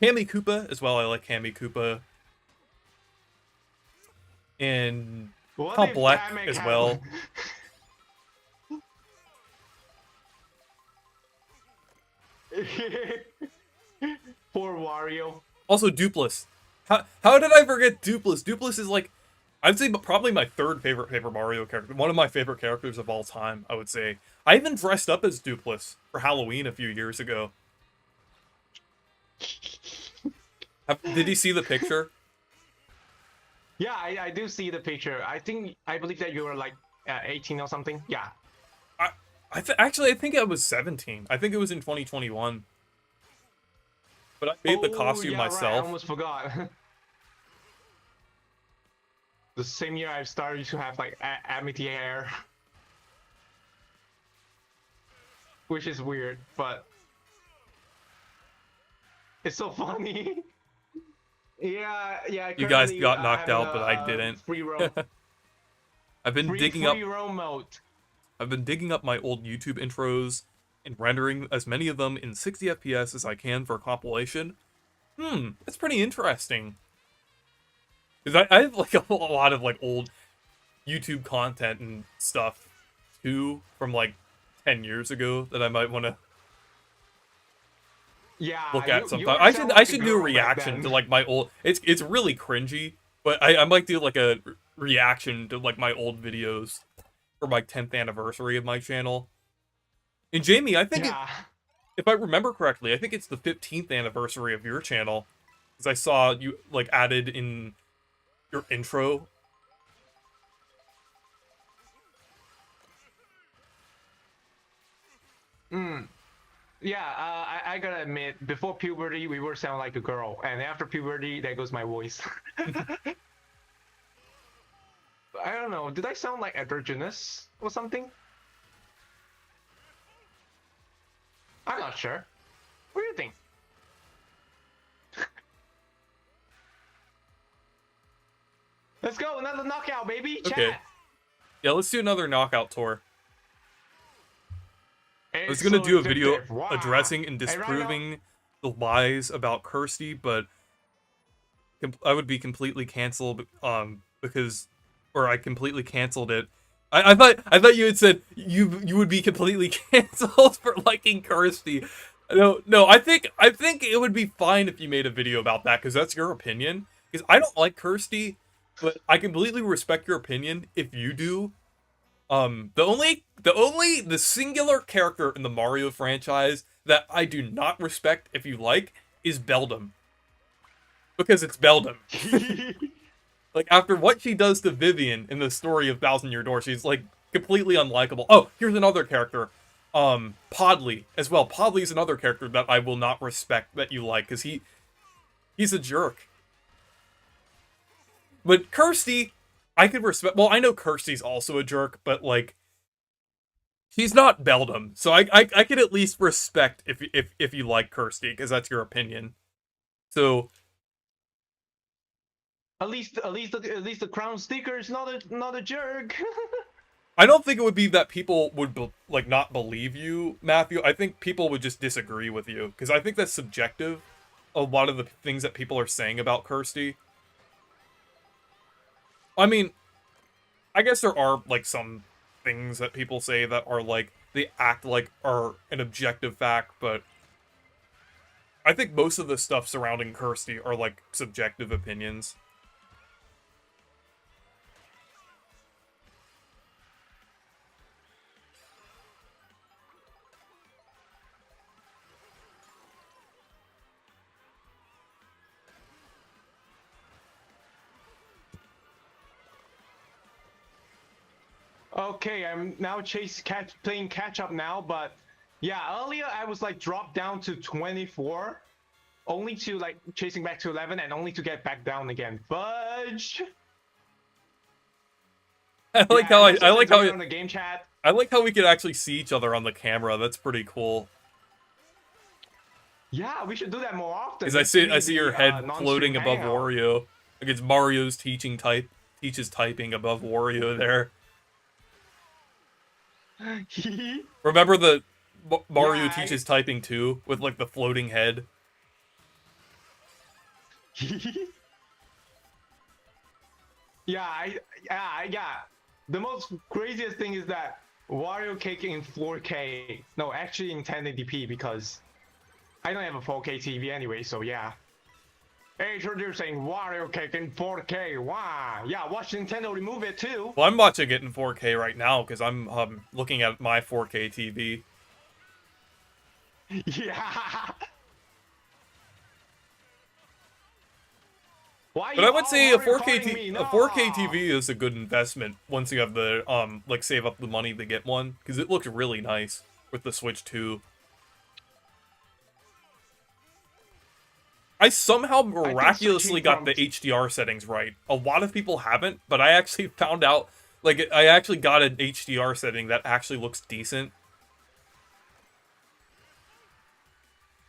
Kammy Koopa as well. I like Kammy Koopa, and Count Black as well. Poor Wario. Also, Dupless. How did I forget Dupless? Dupless is like, I'd say probably my third favorite Paper Mario character. One of my favorite characters of all time, I would say. I even dressed up as Dupless for Halloween a few years ago. Did you see the picture? Yeah, I do see the picture. I believe that you were like 18 or something. Yeah. Actually, I think I was 17. I think it was in 2021. But I made the costume myself. Right. I almost forgot. The same year I started to have like amity hair, which is weird, but it's so funny. Yeah. You guys got knocked out, but I didn't. Free roam. I've been digging up free roam mode. I've been digging up my old YouTube intros and rendering as many of them in 60 FPS as I can for a compilation. That's pretty interesting. Because I have like a lot of like old YouTube content and stuff too from like 10 years ago that I might want to Yeah, look at you sometime. were sound I like a should do a girl back reaction then. to like my old. It's really cringy, but I might do like a reaction to like my old videos for my 10th anniversary of my channel. And Jamie, I think Yeah. if I remember correctly, I think it's the 15th anniversary of your channel because I saw you like added in your intro. Mm. Yeah, I gotta admit, before puberty, we were sound like a girl, and after puberty, there goes my voice. I don't know, did I sound like androgynous or something? I'm not sure. What do you think? Let's go, another knockout, baby! Okay, Chat! yeah, let's do another knockout tour. I was It's gonna so do a video addictive. Wow. addressing and And right now, disproving the lies about Kirsty, but I would be completely canceled because or I completely canceled it. I thought you had said you would be completely canceled for liking Kirsty. No, I think it would be fine if you made a video about that because that's your opinion. Because I don't like Kirsty, but I completely respect your opinion if you do. The singular character in the Mario franchise that I do not respect if you like is Beldum because it's Beldum. Like after what she does to Vivian in the story of Thousand Year Door, she's like completely unlikable. Oh, here's another character, Podley as well. Podley's another character that I will not respect that you like because he's a jerk. But Kirsty, I could respect. Well, I know Kirsty's also a jerk, but like she's not Beldum, so I could at least respect if you like Kirsty because that's your opinion. So at least the crown sticker is not a jerk. I don't think it would be that people would like not believe you, Matthew. I think people would just disagree with you because I think that's subjective. A lot of the things that people are saying about Kirsty. I mean, I guess there are like some things that people say that are like they act like are an objective fact, but I think most of the stuff surrounding Kirsty are like subjective opinions. Okay, I'm now playing catch up now, but yeah, earlier I was like dropped down to 24, only to like chasing back to 11, and only to get back down again. Fudge. I like Yeah, how and also I since like how we're on the game chat. I like how we could actually see each other on the camera. That's pretty cool. Yeah, we should do that more often. Because Let's I do see your the head non-stream floating above hangout. Wario. Like it's Mario's teaches typing above Wario there. Remember the Mario Yeah, teaches typing too with like the floating head. yeah. The most craziest thing is that Wario Cake in 4K. No, actually in 1080p because I don't have a 4K TV anyway. So yeah. Introducing Wario Cake in 4K. Wow. Yeah, watch Nintendo remove it too. Well, I'm watching it in 4K right now because I'm looking at my 4K TV. Yeah. Why But you I would all say Mario Karting me? a 4K No. TV is a good investment once you have the like save up the money to get one because it looks really nice with the Switch 2. I somehow I think miraculously switching got from the HDR settings right. A lot of people haven't, but I actually found out like I actually got an HDR setting that actually looks decent.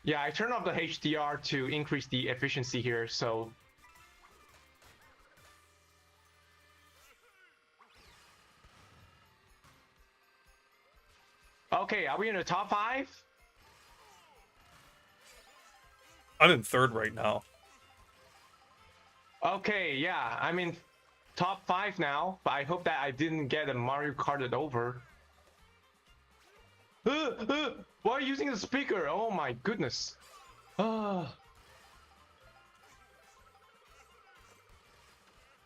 yeah, I turned off the HDR to increase the efficiency here. So Okay, are we in the top 5? I'm in 3rd right now. Okay, yeah, I'm in top 5 now, but I hope that I didn't get a Mario Karted over. Why are you using the speaker? Oh my goodness. Yeah,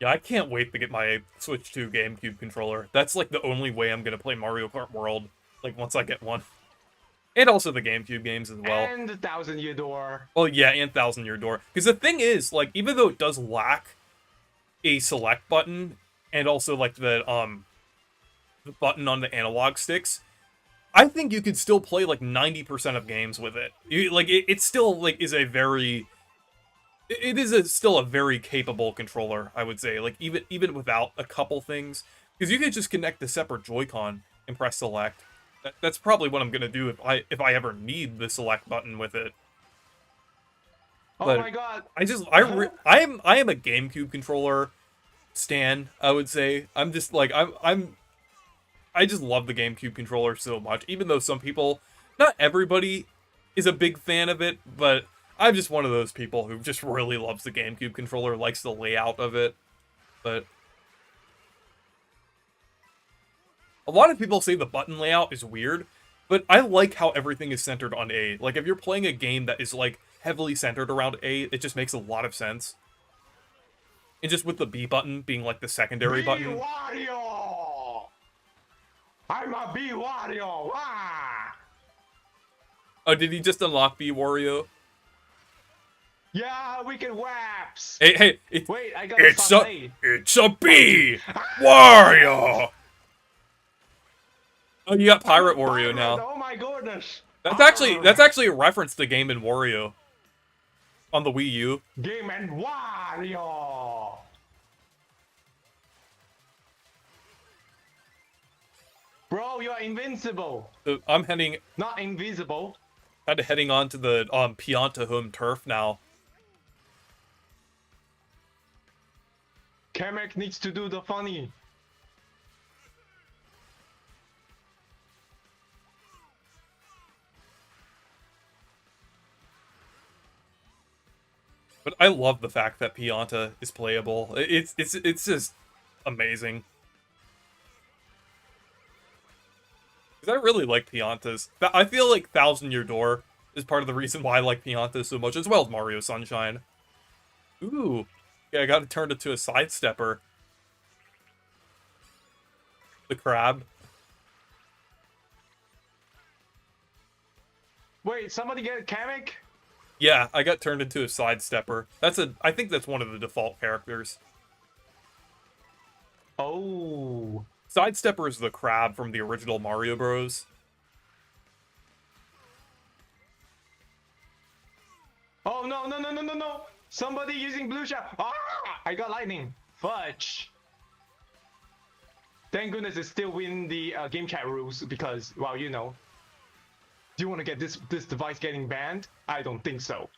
I can't wait to get my Switch 2 GameCube controller. That's like the only way I'm gonna play Mario Kart World, like once I get one. And also the GameCube games as well. And the Thousand Year Door. Well, yeah, and Thousand Year Door. Because the thing is, like, even though it does lack a select button and also like the button on the analog sticks, I think you could still play like 90% of games with it. It still like is a very still a very capable controller, I would say. Like even without a couple things, because you could just connect the separate Joy-Con and press select. That's probably what I'm gonna do if I ever need the select button with it. Oh But my god. I am a GameCube controller stan, I would say. I'm just like I just love the GameCube controller so much, even though some people, not everybody is a big fan of it, but I'm just one of those people who just really loves the GameCube controller, likes the layout of it. But a lot of people say the button layout is weird, but I like how everything is centered on A. Like, if you're playing a game that is, like, heavily centered around A, it just makes a lot of sense. And just with the B button being, like, the secondary button. Wario! I'm a B Wario! Ah! Oh, did he just unlock B Wario? Yeah, we can waps! Hey, Wait, I gotta stop playing. it's a B Wario! Oh, you got Pirate Wario now. Oh my goodness! That's actually a reference to Game and Wario on the Wii U. Game and Wario! Bro, you are invincible. So I'm heading Not invisible. heading on to the Pianta home turf now. Kamek needs to do the funny. But I love the fact that Pianta is playable. It's just amazing. Because I really like Piantas. I feel like Thousand Year Door is part of the reason why I like Piantas so much, as well as Mario Sunshine. Ooh. Yeah, I gotta turn it to a sidestepper. The crab. Wait, somebody get Kamek? Yeah, I got turned into a sidestepper. I think that's one of the default characters. Oh. Sidestepper is the crab from the original Mario Bros. Oh no no no no no no! Somebody using blue shell. Ah! I got lightning. Fudge. Thank goodness it's still within the game chat rules because, well, you know. Do you want to get this device getting banned? I don't think so.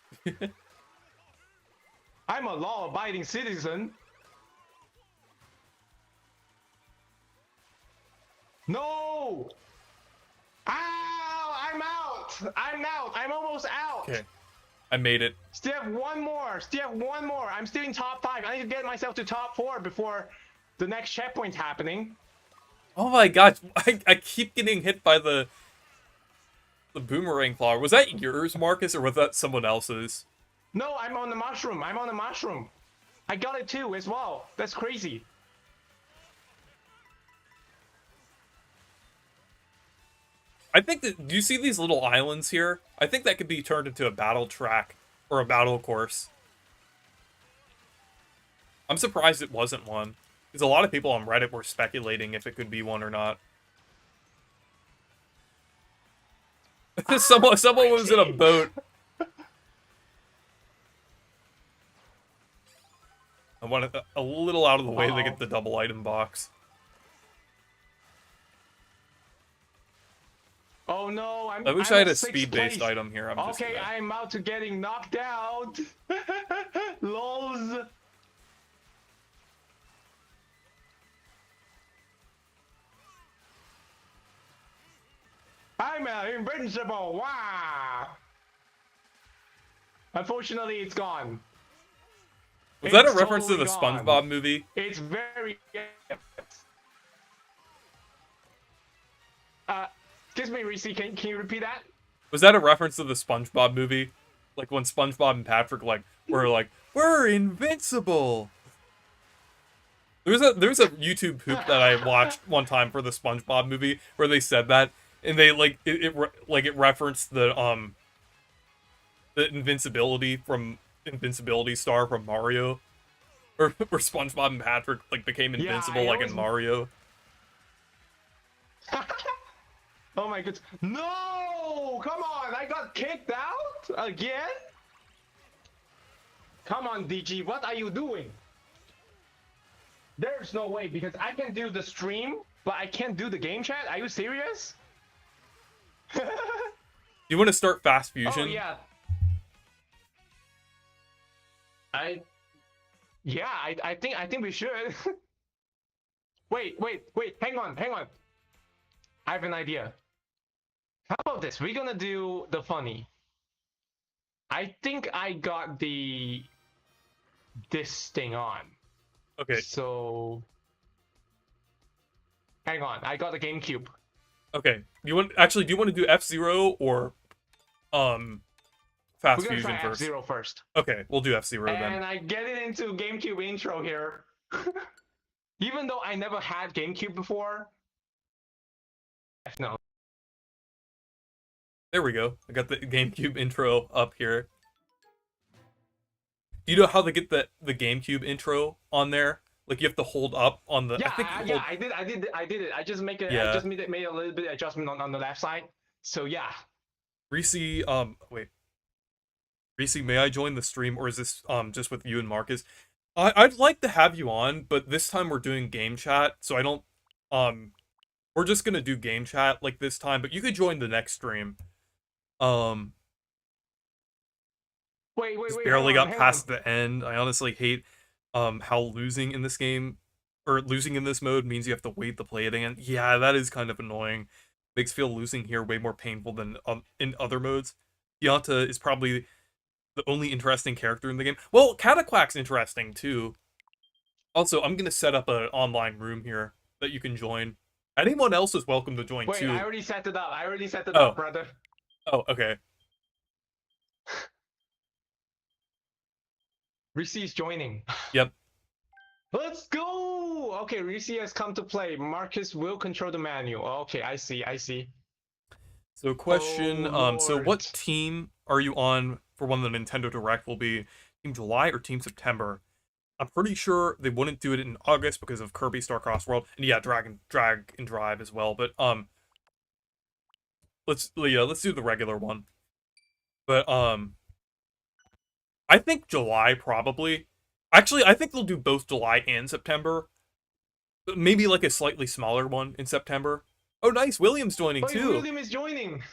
I'm a law-abiding citizen. No! Ow! I'm out! I'm out! I'm almost out! Okay. I made it. Still have one more! Still have one more! I'm still in top 5. I need to get myself to top 4 before the next checkpoint's happening. Oh my gosh, I keep getting hit by the boomerang claw. Was that yours, Marcus, or was that someone else's? No, I'm on the mushroom. I'm on the mushroom. I got it too as well. That's crazy. I think that, do you see these little islands here? I think that could be turned into a battle track or a battle course. I'm surprised it wasn't one, because a lot of people on Reddit were speculating if it could be one or not. Someone was in a boat. I want a little out of the way to get the double item box. Oh no, I wish I'm I had at a sixth speed-based place. item here. Okay, I'm about to getting knocked out. Lols. I'm invincible. Wow. Unfortunately, it's gone. Was that a It's reference to totally the gone. SpongeBob movie? It's very. Excuse me, Reese. Can you repeat that? Was that a reference to the SpongeBob movie? Like when SpongeBob and Patrick we're invincible. There's a YouTube poop that I watched one time for the SpongeBob movie where they said that, and they it referenced the invincibility star from Mario, or where SpongeBob and Patrick like became Yeah, invincible I like in always. Mario. Oh my goodness. No! Come on! I got kicked out? Again? Come on, DG. What are you doing? There's no way, because I can do the stream, but I can't do the game chat? Are you serious? You want to start Fast Fusion? Oh, yeah. I think we should. Wait. Hang on. I have an idea. How about this? We're gonna do the funny. I think I got this thing on. Okay. So hang on, I got the GameCube. Okay. Do you want to do F-Zero or Fast We're gonna Fusion try first? F-Zero first. Okay, we'll do F-Zero then. And I get it into GameCube intro here. Even though I never had GameCube before. No. There we go. I got the GameCube intro up here. Do you know how to get the GameCube intro on there? Like you have to hold up on the. Yeah, I think I did it. I just make it. Yeah. I just made a little bit of adjustment on the left side. So yeah. Reese, wait. Reese, may I join the stream, or is this just with you and Marcus? I'd like to have you on, but this time we're doing game chat, so I don't we're just gonna do game chat like this time, but you could join the next stream. Wait. Barely hang got on. past the end. I honestly hate how losing in this game or losing in this mode means you have to wait to play it again. Yeah, that is kind of annoying. Makes feel losing here way more painful than in other modes. Yanta is probably the only interesting character in the game. Well, Cataquack's interesting too. Also, I'm gonna set up an online room here that you can join. Anyone else is welcome to join Wait, too. I already set it up. Oh. Brother. Oh, okay. Reese is joining. Yep. Let's go! Okay, Reese has come to play. Marcus will control the menu. Okay, I see. So question, so what Lord. team are you on for when the Nintendo Direct will be? Team July or Team September? I'm pretty sure they wouldn't do it in August because of Kirby Star Cross World. And yeah, Drag and Drive as well. But let's do the regular one. But I think July probably. Actually, I think they'll do both July and September. But maybe like a slightly smaller one in September. Oh, nice. William's joining Wait, too. William is joining.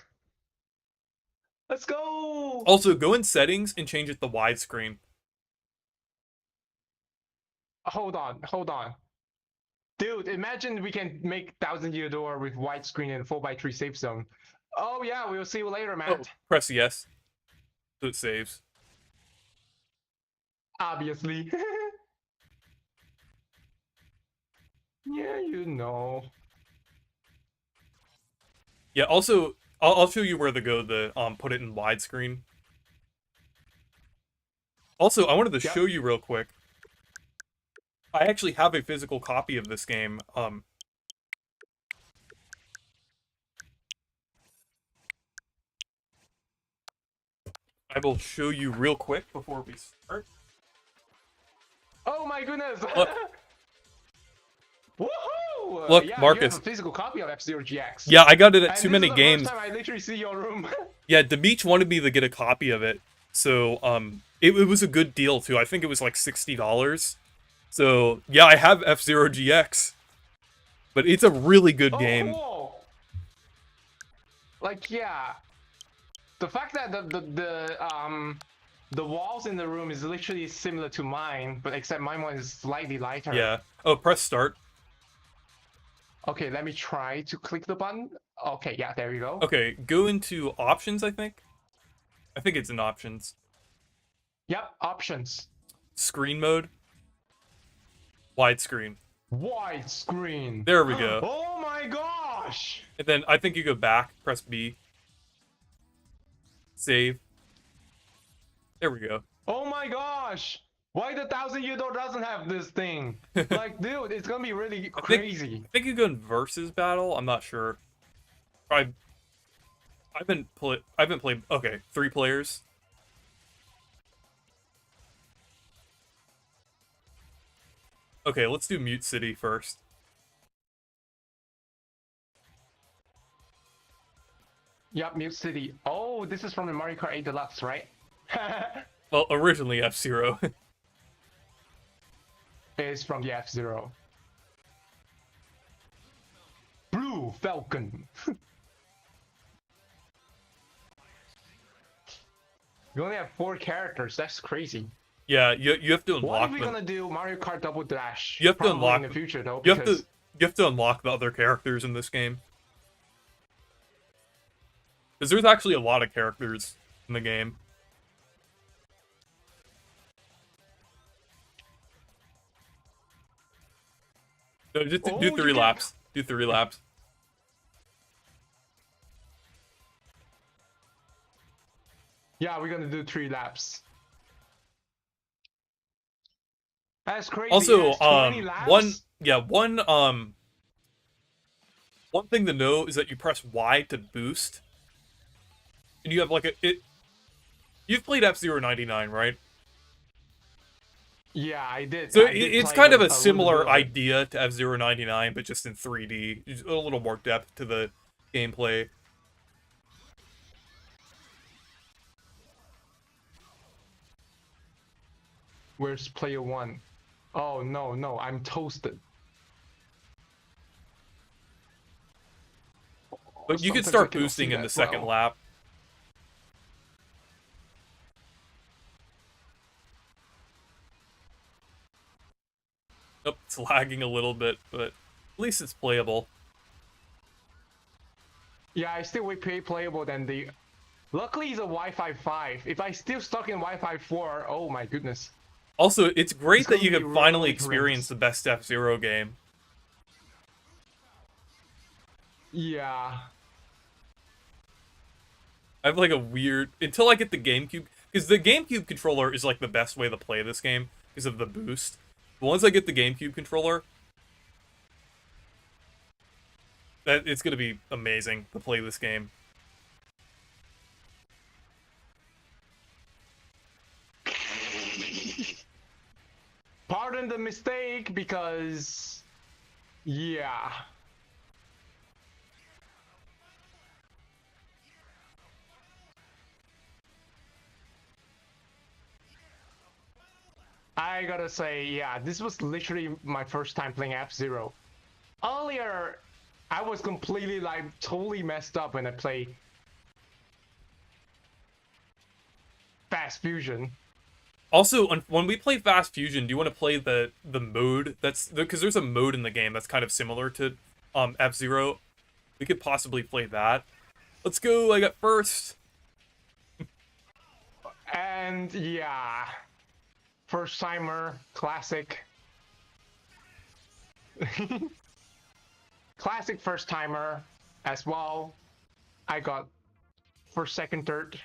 Let's go! Also, go in settings and change it to widescreen. Hold on. Dude, imagine we can make 1000-Year Door with widescreen and 4x3 safe zone. Oh yeah, we'll see you later, Matt. Oh, press yes. So it saves. Obviously. Yeah, you know. Yeah, also, I'll show you where to go to put it in widescreen. Also, I wanted to show you real quick. I actually have a physical copy of this game. I will show you real quick before we start. Oh my goodness! Look. Woohoo! Look, yeah, Marcus. You have a physical copy of F-Zero GX. Yeah, I got it at And Too this Many is the Games. First time I literally see your room. Yeah, Demeach wanted me to get a copy of it, so it was a good deal too. I think it was like $60. So yeah, I have F-Zero GX, but it's a really good game. Cool. Like yeah, the fact that the walls in the room is literally similar to mine, but except mine one is slightly lighter. Yeah. Oh, press start. Okay, let me try to click the button. Okay, yeah, there you go. Okay, go into options, I think. I think it's in options. Yep, options. Screen mode, widescreen. Widescreen. There we go. Oh my gosh! And then I think you go back, press B, save. There we go. Oh my gosh! Why the 1000 Euro doesn't have this thing? Like, dude, it's gonna be really crazy. I think you go in versus battle. I'm not sure. I I haven't played. Okay, 3 players. Okay, let's do Mute City first. Yep, Mute City. Oh, this is from the Mario Kart 8 Deluxe, right? Well, originally F-Zero. It's from the F-Zero. Blue Falcon. We only have 4 characters. That's crazy. Yeah, you have to What unlock are we them. gonna do Mario Kart Double Dash? You have to Probably unlock in the them. future though, You have because to unlock the other characters in this game. Because there's actually a lot of characters in the game. No, just do Oh, 3 laps. Do 3 laps. yeah, we're gonna do 3 laps. That's crazy. Also, That's 20 laps? one thing to know is that you press Y to boost. And you have like you've played F-Zero 99, right? Yeah, I did. So I did it's play kind of a little similar bit of it. idea to F-Zero 99, but just in 3D. Just a little more depth to the gameplay. Where's player 1? Oh no, no, I'm toasted. But you can Sometimes I start cannot boosting see in the that second well. lap. Oh, it's lagging a little bit, but at least it's playable. Yeah, I still way playable than the. Luckily, it's a Wi-Fi 5. If I still stuck in Wi-Fi 4, oh my goodness. Also, it's great It's that you gonna be can finally really experience horrendous. the best F-Zero game. Yeah. I have like a weird until I get the GameCube, because the GameCube controller is like the best way to play this game because of the boost. But once I get the GameCube controller, that it's gonna be amazing to play this game. Pardon the mistake because. Yeah. I gotta say, yeah, this was literally my first time playing F-Zero. Earlier, I was completely like totally messed up when I played Fast Fusion. Also, when we play Fast Fusion, do you want to play the mode that's because there's a mode in the game that's kind of similar to F-Zero. We could possibly play that. Let's go. I got first. And yeah, first timer, classic. Classic first timer as well. I got first, second, third.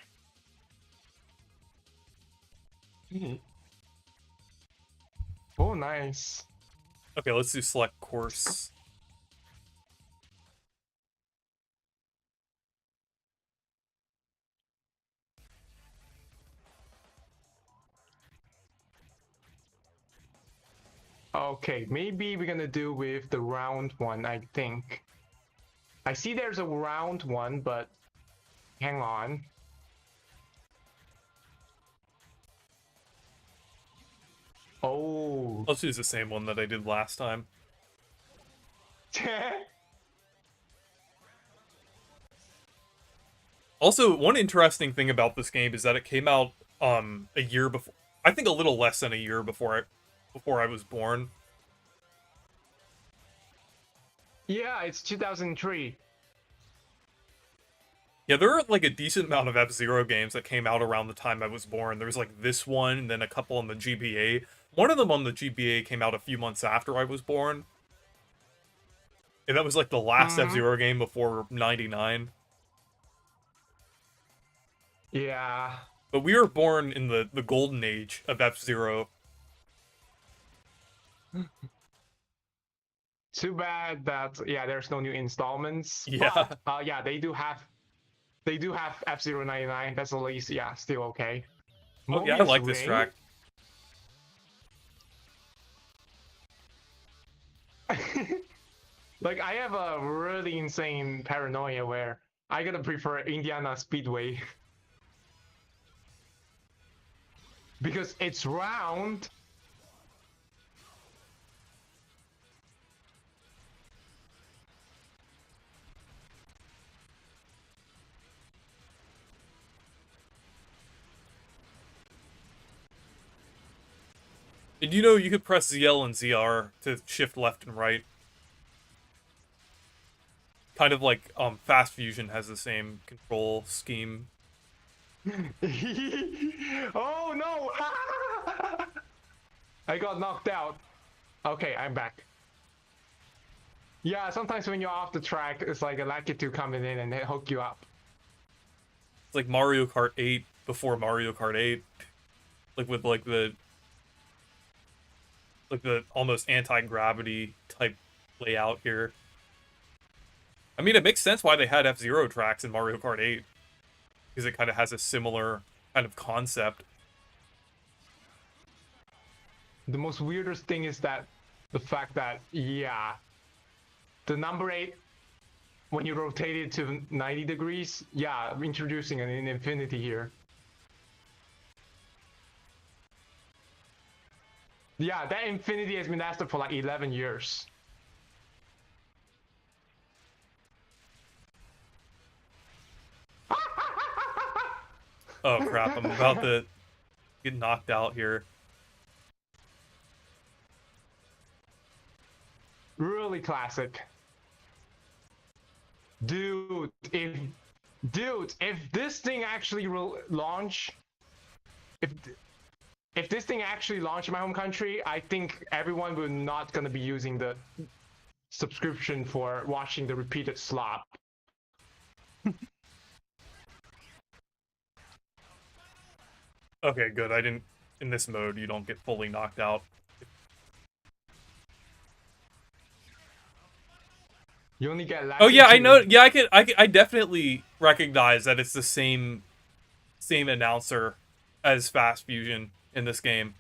Oh, nice. Okay, let's do select course. Okay, maybe we're gonna do with the round one, I think. I see there's a round one, but hang on. Oh. Let's use the same one that I did last time. Also, one interesting thing about this game is that it came out a year before. I think a little less than a year before I was born. Yeah, it's 2003. Yeah, there are like a decent amount of F-Zero games that came out around the time I was born. There was like this one, and then a couple on the GBA. One of them on the GBA came out a few months after I was born. And that was like the last Mm-hmm. F-Zero game before 99. Yeah. But we were born in the golden age of F-Zero. Too bad that yeah, there's no new installments. Yeah. But yeah, they do have F-Zero 99. That's at least yeah, still okay. Oh yeah, I Mobius like this Ring. track. Like I have a really insane paranoia where I gotta prefer Indiana Speedway because it's round. And you know you could press ZL and ZR to shift left and right. Kind of like Fast Fusion has the same control scheme. Oh no! I got knocked out. Okay, I'm back. Yeah, sometimes when you're off the track, it's like a lucky to coming in and they hook you up. It's like Mario Kart 8 before Mario Kart 8. Like with the almost anti-gravity type layout here. I mean, it makes sense why they had F-Zero tracks in Mario Kart 8. Because it kind of has a similar kind of concept. The most weirdest thing is that the fact that, yeah, the number 8, when you rotate it to 90 degrees, yeah, introducing an infinity here. Yeah, that infinity has been lasted for like 11 years. Oh crap, I'm about to get knocked out here. Really classic. Dude, if this thing actually launch, if this thing actually launched in my home country, I think everyone will not gonna be using the subscription for watching the repeated slop. Okay, good. I didn't... In this mode, you don't get fully knocked out. You only get Oh yeah, I know. Yeah, I definitely recognize that it's the same announcer as Fast Fusion in this game.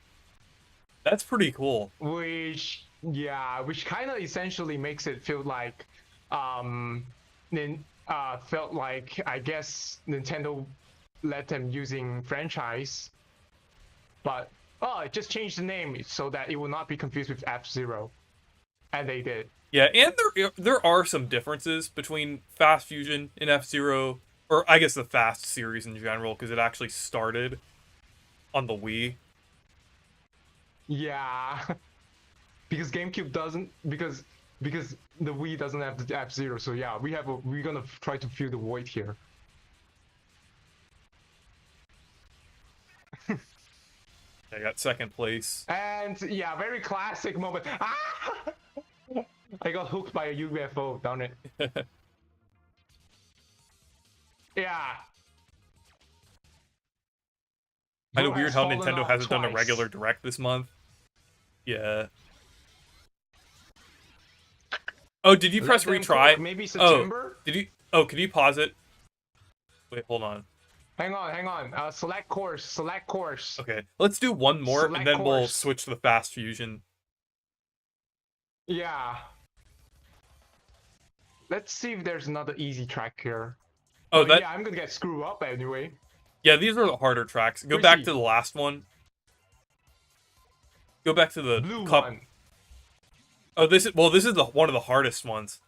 That's pretty cool. Which yeah, which kind of essentially makes it feel like felt like I guess Nintendo let them using franchise, but oh, it just changed the name so that it will not be confused with F-Zero, and they did. Yeah, and there are some differences between Fast Fusion and F-Zero, or I guess the Fast series in general, because it actually started on the Wii. Yeah, because GameCube doesn't because the Wii doesn't have the F-Zero, so yeah, we're gonna try to fill the void here. I got second place. And yeah, very classic moment. Ah! I got hooked by a UFO, darn it. Yeah. Kind Bro of weird has how fallen Nintendo off hasn't done a twice. regular direct this month. Yeah. Oh, did you press Let them retry? cook, maybe September? Oh, did you? Oh, can you pause it? Wait, hold on. Hang on. Select course. Okay, let's do one more, Select and then we'll course. switch to the Fast Fusion. Yeah. Let's see if there's another easy track here. Oh, But yeah, I'm gonna get screwed up anyway. Yeah, these are the harder tracks. Go Where's back he? to the last one. Go back to the Blue cup. one. Oh, this is one of the hardest ones.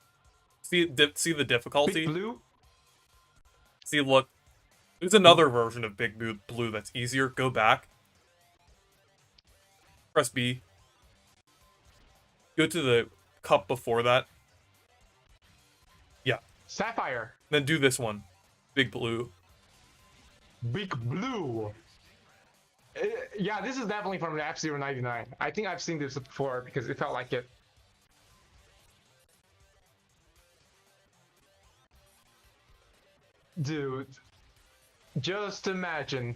See the Big difficulty. blue. See, look. There's another version of Big Blue that's easier. Go back. Press B. Go to the cup before that. Sapphire. Then do this one. Big Blue. Big Blue. Yeah, this is definitely from the F-Zero 99. I think I've seen this before because it felt like it. Dude, just imagine.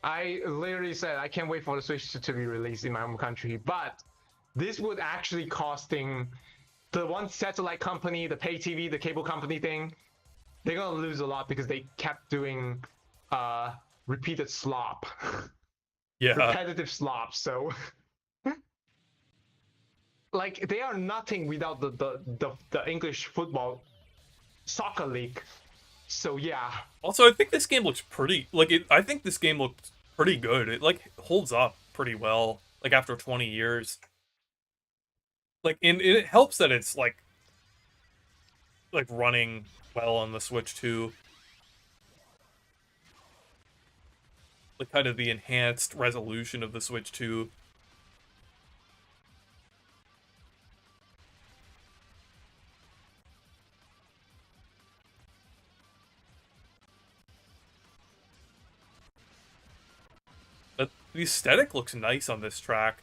I literally said I can't wait for the Switch to be released in my home country, but this would actually costing the one satellite company, the pay TV, the cable company thing. They're gonna lose a lot because they kept doing repeated slop, Yeah. repetitive slop. So, like, they are nothing without the English football soccer league. So yeah. Also, I think this game looks pretty I think this game looked pretty good. It like holds up pretty well like after 20 years. Like and it helps that it's like running well on the Switch too. Like kind of the enhanced resolution of the Switch 2. But the aesthetic looks nice on this track.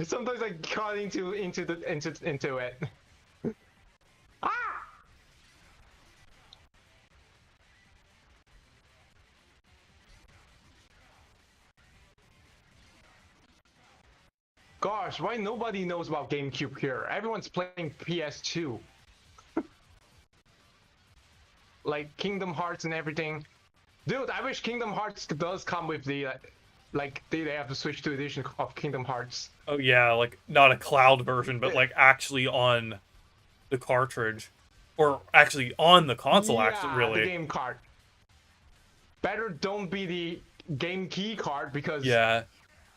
Sometimes I got into it. Ah! Gosh, why nobody knows about GameCube here? Everyone's playing PS2. Like Kingdom Hearts and everything. Dude, I wish Kingdom Hearts does come with the like they have the Switch 2 edition of Kingdom Hearts. Oh yeah, like not a cloud version, but like actually on the cartridge. Or actually on the console, Yeah, actually, really. the game card. Better don't be the game key card because Yeah.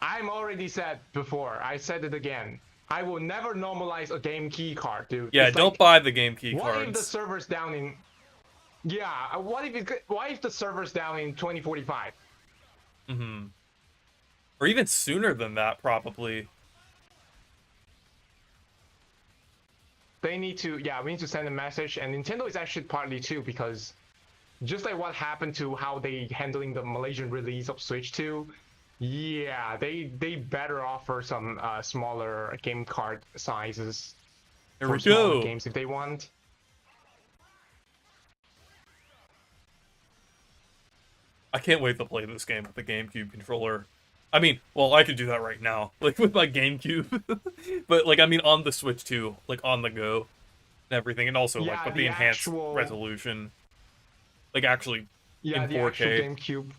I'm already said before. I said it again. I will never normalize a game key card, dude. Yeah, It's don't like, buy the game key what cards. if the server's down in? Yeah, what if the server's down in 2045? Mm-hmm. Or even sooner than that, probably. They need to, yeah, we need to send a message, and Nintendo is actually partly too because just like what happened to how they handling the Malaysian release of Switch 2. Yeah, they better offer some smaller game card sizes There for we smaller go. games if they want. I can't wait to play this game with the GameCube controller. I mean, well, I could do that right now, like with my GameCube. But like, I mean, on the Switch too, like on the go, and everything, and also Yeah, like with the the enhanced actual- resolution, like actually Yeah, in the actual 4K. GameCube.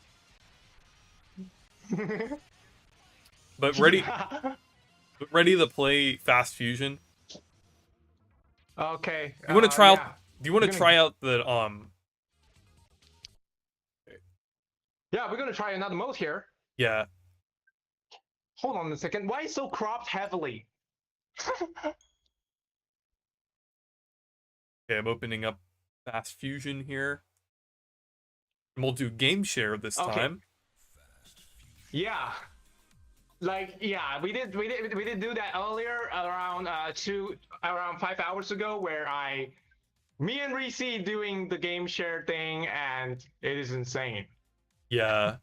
But ready to play Fast Fusion. Okay. You want to try out? Yeah. Do you want to We're gonna- try out the Yeah, we're gonna try another mode here. Yeah. Hold on a second. Why so cropped heavily? Okay, I'm opening up Fast Fusion here. And we'll do game share this Okay. time. Yeah. Like, yeah, we did do that earlier around 5 hours ago where me and Reese doing the game share thing, and it is insane. Yeah.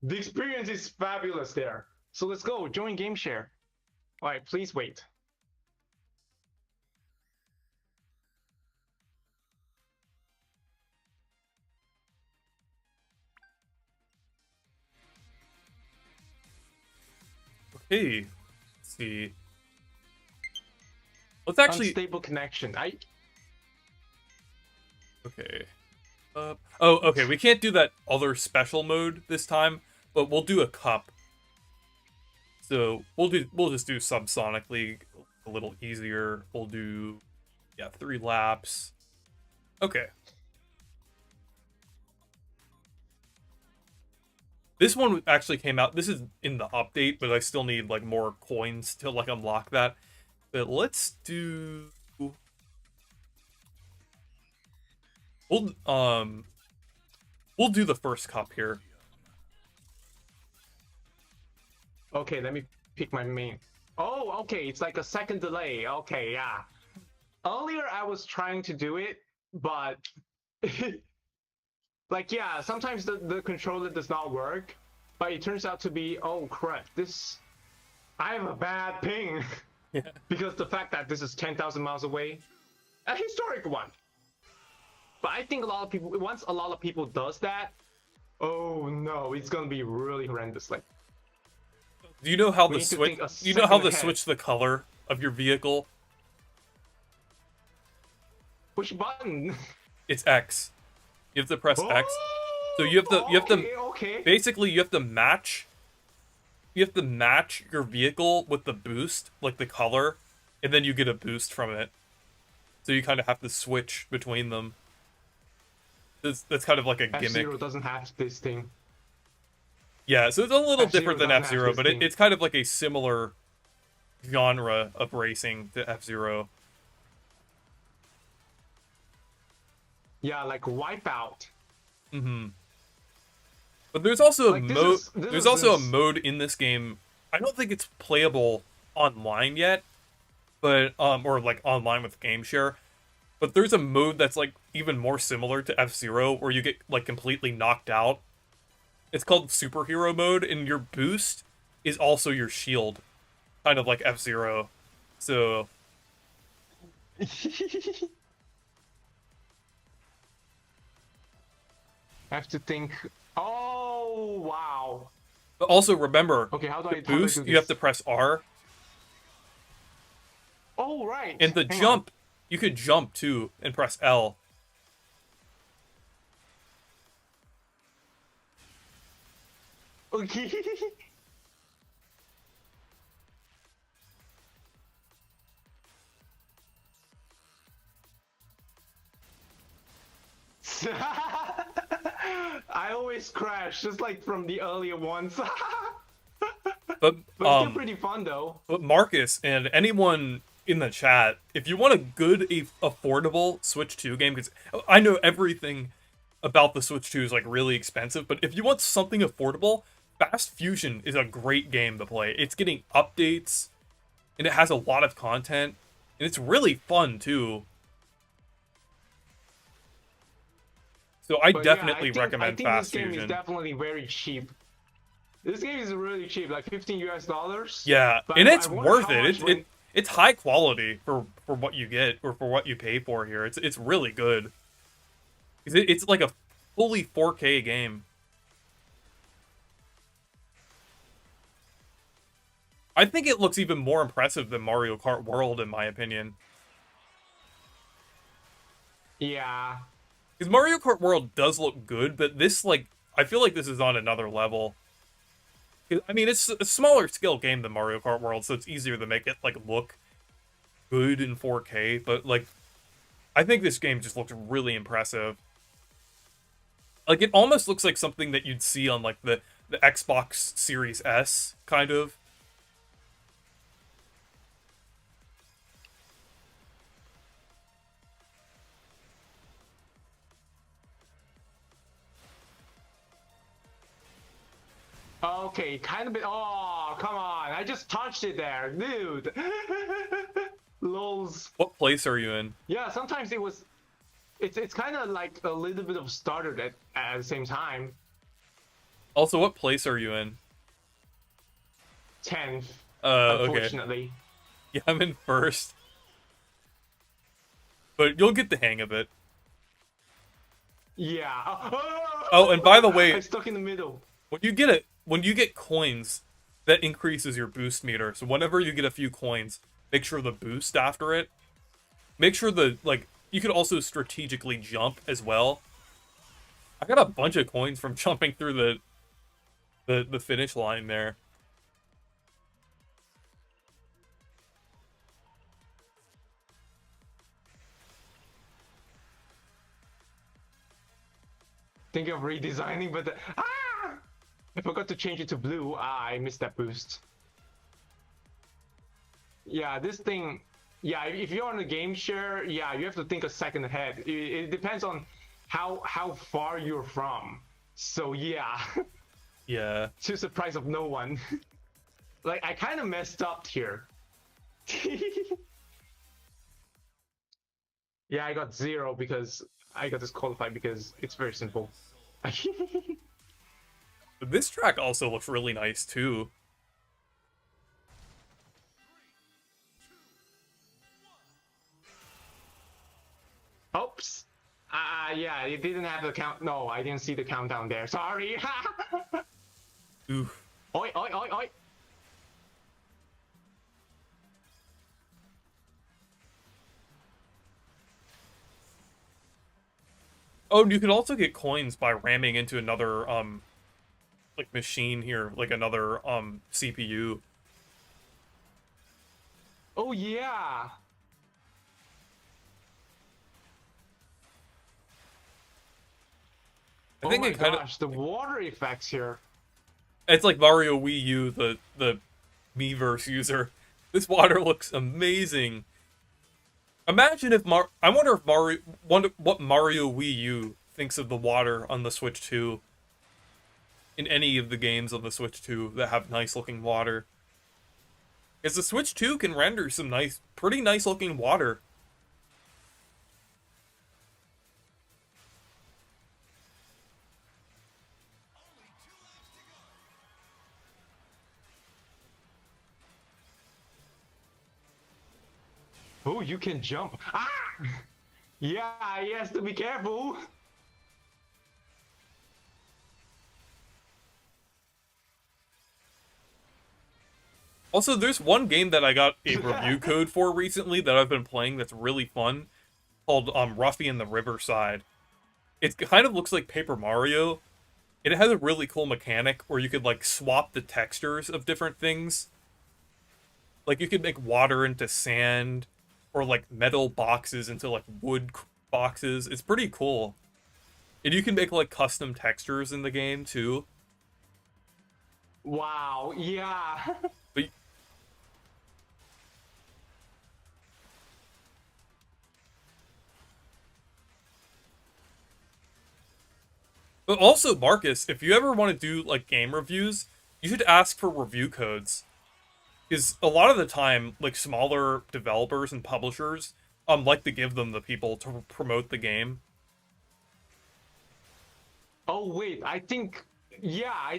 The experience is fabulous there. So let's go join game share. All right, please wait. Okay. Let's see. Let's actually. Unstable connection. Okay. Oh, okay. We can't do that other special mode this time, but we'll do a cup. So we'll just do Subsonic League a little easier. We'll do 3 laps. Okay. This one actually came out. This is in the update, but I still need like more coins to like unlock that. But let's do. We'll We'll do the first cup here. Okay, let me pick my main. Oh, okay, it's like a second delay. Okay, yeah. Earlier I was trying to do it, but like yeah, sometimes the controller does not work, but it turns out to be oh crap, this I have a bad ping Yeah. because the fact that this is 10,000 miles away, a historic one. But I think a lot of people once a lot of people does that, oh no, it's gonna be really horrendous. Like Do you know how we the need to switch? think a You know how second to ahead. switch the color of your vehicle? Which button? It's X. You have to press X. So Okay, okay. basically you have to match your vehicle with the boost, like the color, and then you get a boost from it. So you kind of have to switch between them. That's kind of like a gimmick. F-Zero doesn't have this thing. Yeah, so it's a little F-Zero different than doesn't have F-Zero, this but thing. it's kind of like a similar genre of racing to F-Zero. Yeah, like Wipeout. Mm-hmm. But there's also a Like mode. this There's is also a this. mode in this game. I don't think it's playable online yet, but or like online with game share. But there's a mode that's like even more similar to F-Zero, where you get like completely knocked out. It's called superhero mode, and your boost is also your shield, kind of like F-Zero. So I have to think. Oh wow. but also remember, Okay, how do the I do boost you have this? to press R, Oh right. and the Hang on. jump you could jump too and press L. Okay. I always crash, just like from the earlier ones. But But it's still pretty fun though. But Marcus and anyone in the chat, if you want a good, affordable Switch 2 game, because I know everything about the Switch 2 is like really expensive, but if you want something affordable, Fast Fusion is a great game to play. It's getting updates, and it has a lot of content, and it's really fun too. So I But yeah, definitely I recommend think this Fast game is Fusion. definitely very cheap. This game is really cheap, like $15 US. Yeah, But and I it's wonder worth how it. much when It's high quality for what you get or for what you pay for here. It's really good. It's like a fully 4K game. I think it looks even more impressive than Mario Kart World, in my opinion. yeah. Because Mario Kart World does look good, but this, like, I feel like this is on another level. I mean, it's a smaller scale game than Mario Kart World, so it's easier to make it, like, look good in 4K, but, like, I think this game just looks really impressive. Like, it almost looks like something that you'd see on, like, the Xbox Series S, kind of. Okay, kind of bit. Oh, come on! I just touched it there, dude. Lols. What place are you in? Yeah, sometimes it was. It's kind of like a little bit of starter at the same time. Also, what place are you in? 10th, Okay. unfortunately. Yeah, I'm in first. But you'll get the hang of it. Yeah. Oh, and by the way, I'm stuck in the middle. when you get coins, that increases your boost meter. So whenever you get a few coins, make sure the boost after it. Make sure you could also strategically jump as well. I got a bunch of coins from jumping through the finish line there. Think of redesigning, but I forgot to change it to blue. I missed that boost. Yeah, this thing. Yeah, if you're on a game share, yeah, you have to think a second ahead. It depends on how far you're from. So yeah, Yeah. to the surprise of no one. Like I kind of messed up here. Yeah, I got 0 because I got disqualified because it's very simple. But this track also looks really nice too. Oops. Yeah, it didn't have the count. No, I didn't see the countdown there. Sorry. Oof. Oi, oi, oi, oi. Oh, and you can also get coins by ramming into another like machine here, like another CPU. Oh yeah. I Oh think my it kind of gosh, the water effects here. it's like Mario Wii U, the Miiverse user. This water looks amazing. Imagine if I wonder if wonder what Mario Wii U thinks of the water on the Switch 2 in any of the games on the Switch 2 that have nice looking water. Because the Switch 2 can render some nice, pretty nice looking water. Oh, you can jump. Ah! Yeah, he has to be careful. Also, there's one game that I got a review code for recently that I've been playing that's really fun, called Ruffian the Riverside. It kind of looks like Paper Mario. It has a really cool mechanic where you could like swap the textures of different things. Like you could make water into sand, or like metal boxes into like wood boxes. It's pretty cool. And you can make like custom textures in the game too. Wow, yeah. But also, Marcus, if you ever want to do like game reviews, you should ask for review codes. Because a lot of the time, like smaller developers and publishers like to give them the people to promote the game. Oh wait, I think yeah, I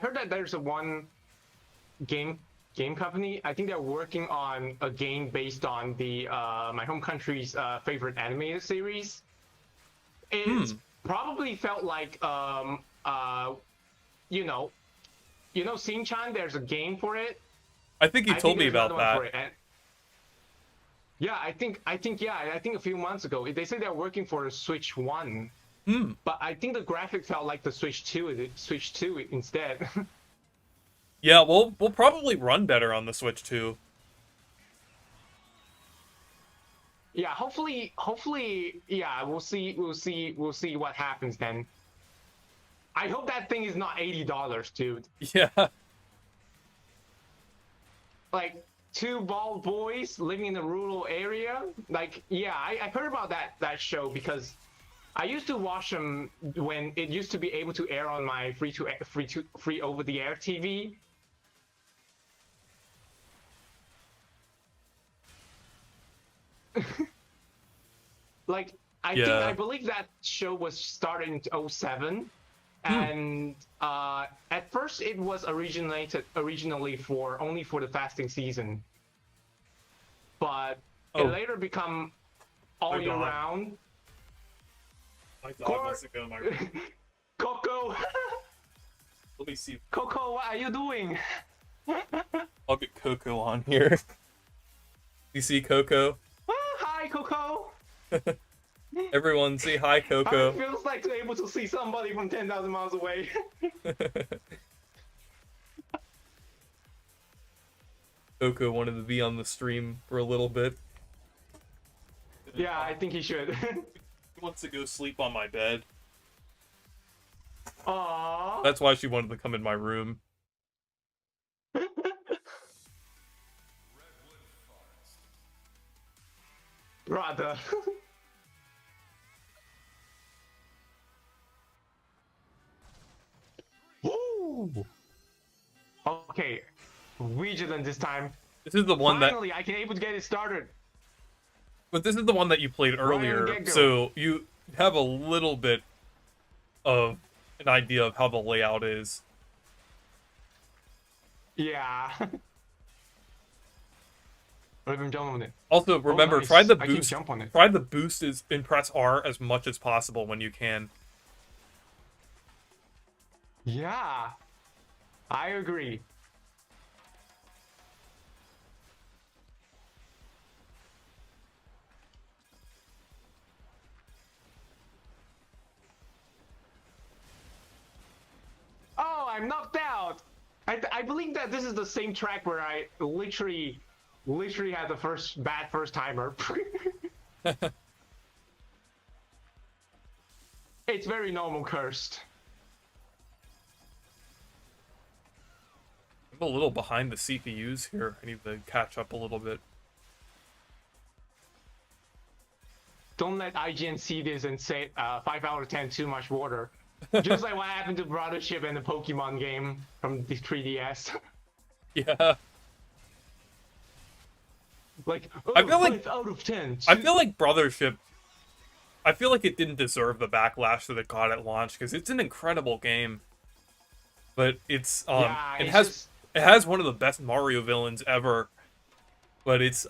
heard that there's a one game company. I think they're working on a game based on the my home country's favorite animated series. It's probably felt like you know Shin-chan. There's a game for it. I think you I told think me there's another about one that. for it. And yeah, I think a few months ago they said they're working for a Switch One. But I think the graphic felt like the Switch 2 instead. Yeah, we'll probably run better on the Switch too. Yeah, hopefully, yeah, we'll see what happens then. I hope that thing is not $80, dude. Yeah. Like two bald boys living in a rural area. Like, yeah, I heard about that show because I used to watch them when it used to be able to air on my free over the air TV. Like I Yeah. believe that show was started in 07, and at first it was originally for only for the fasting season, but it Oh, later become all my year dog. round. My dog wants to go in my room. Coco, Let me see. Coco, what are you doing? I'll get Coco on here. You see Coco? Hi, Coco. Everyone say hi, How Coco. it feels like to be able to see somebody from 10,000 miles away. Coco wanted to be on the stream for a little bit. Yeah, I think he should. He wants to go sleep on my bed. Aww. That's why she wanted to come in my room. Brother. Okay, vigilant this time. This is the one that, Finally, I can able to get it started. but this is the one that you played Right on the earlier, get-go. so you have a little bit of an idea of how the layout is. Yeah. Or even jump on it. Also, Oh, remember, try nice. the I can boost. jump on it. Try the boost is and press R as much as possible when you can. Yeah. I agree. Oh, I'm knocked out. I believe that this is the same track where I literally had the first timer. It's very normal cursed. I'm a little behind the CPUs here. I need to catch up a little bit. Don't let IGN see this and say 5 out of 10 too much water. Just like what happened to Brothership and the Pokemon game from the 3DS. Yeah. Like, I feel like 5 out of 10. I feel like Brothership. I feel like it didn't deserve the backlash that it got at launch because it's an incredible game, but Yeah, it it's has just... it has one of the best Mario villains ever, but it's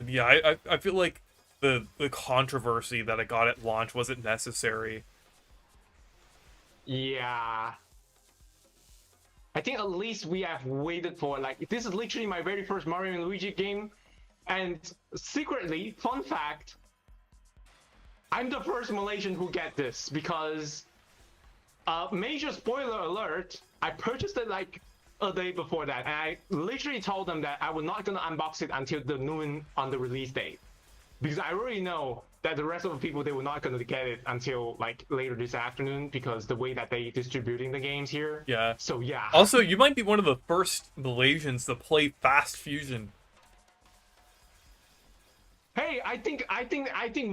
yeah, I feel like the controversy that it got at launch wasn't necessary. Yeah. I think at least we have waited for, like, this is literally my very first Mario and Luigi game. And secretly, fun fact, I'm the first Malaysian who get this because, major spoiler alert, I purchased it like a day before that. And I literally told them that I was not going to unbox it until the noon on the release date. Because I already know that the rest of the people, they were not going to get it until like later this afternoon because the way that they distributing the games here. Yeah. So yeah. Also, you might be one of the first Malaysians to play Fast Fusion. Hey, I think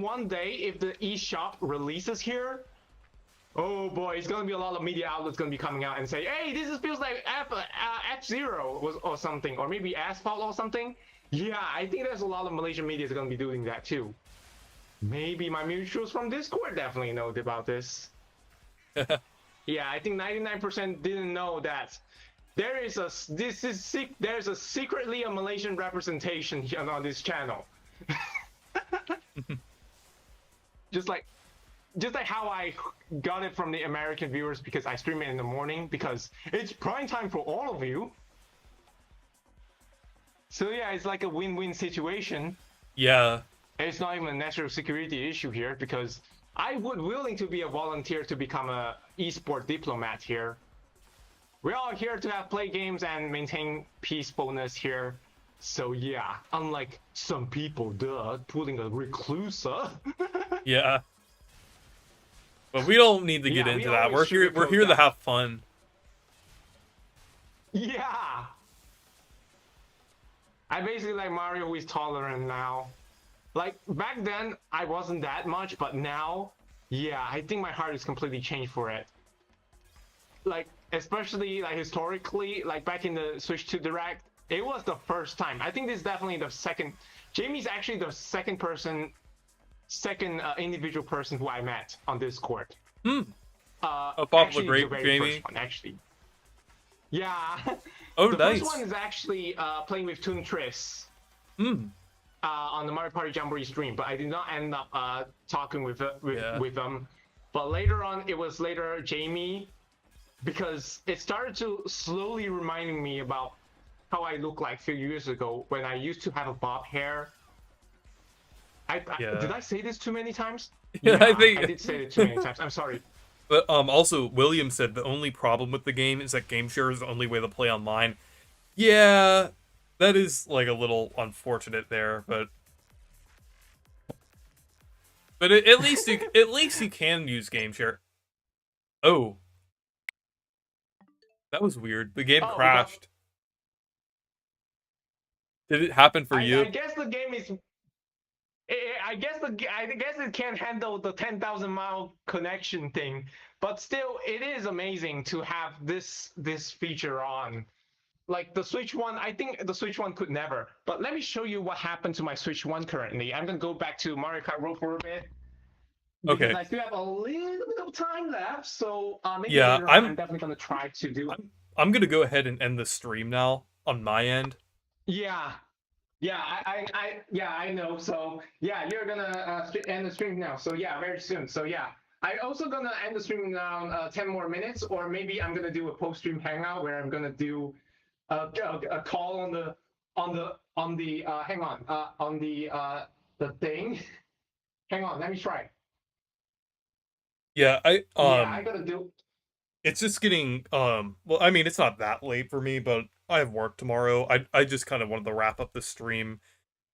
one day if the eShop releases here, oh boy, it's gonna be a lot of media outlets gonna be coming out and say, hey, feels like F-Zero or something, or maybe Asphalt or something. Yeah, I think there's a lot of Malaysian media is gonna be doing that too. Maybe my mutuals from Discord definitely know about this. Yeah, I think 99% didn't know that there's a secretly a Malaysian representation here on this channel. just like how I got it from the American viewers because I stream it in the morning because it's prime time for all of you. So yeah, it's like a win-win situation. Yeah. It's not even a national security issue here because I would willing to be a volunteer to become a esport diplomat here. We're all here to play games and maintain peacefulness here. So yeah, unlike some people, pulling a recluse. Yeah. But we don't need to get Yeah, into we that. always We're here to sugarcoat have fun. Yeah. I basically like Mario who is tolerant now. Like back then I wasn't that much, but now, yeah, I think my heart is completely changed for it. Like especially like historically, like back in the Switch 2 Direct, it was the first time. I think this is definitely the second. Jamie's actually the second individual person who I met on Discord. Above the Actually, great the very Jamie. first one, actually. Yeah. Oh, the nice. first one is actually playing with Toon Triss. On the Mario Party Jamboree stream, but I did not end up talking with them. But later on, it was Jamie, because it started to slowly reminding me about how I looked like a few years ago when I used to have a bob hair. Did I say this too many times? Yeah, I think I did say it too many times. I'm sorry. But also William said the only problem with the game is that game share is the only way to play online. Yeah, that is like a little unfortunate there, but at least you can use game share. Oh, that was weird. The game crashed. Did it happen for you? I guess the game is. I guess it can't handle the 10,000-mile connection thing, but still, it is amazing to have this feature on. Like the Switch One, I think the Switch One could never. But let me show you what happened to my Switch One currently. I'm gonna go back to Mario Kart World for a bit because Okay. I still have a little bit of time left. So maybe Yeah, later on, I'm definitely gonna try to do. I'm gonna go ahead and end the stream now on my end. Yeah, yeah, yeah, I know. So yeah, you're gonna end the stream now. So yeah, very soon. So yeah, I also gonna end the stream now. 10 more minutes, or maybe I'm gonna do a post-stream hangout where I'm gonna do a call on the hang on the thing. Hang on, let me try. Yeah, Yeah, I gotta do. it's just getting well, I mean, it's not that late for me, but I have work tomorrow. I just kind of wanted to wrap up the stream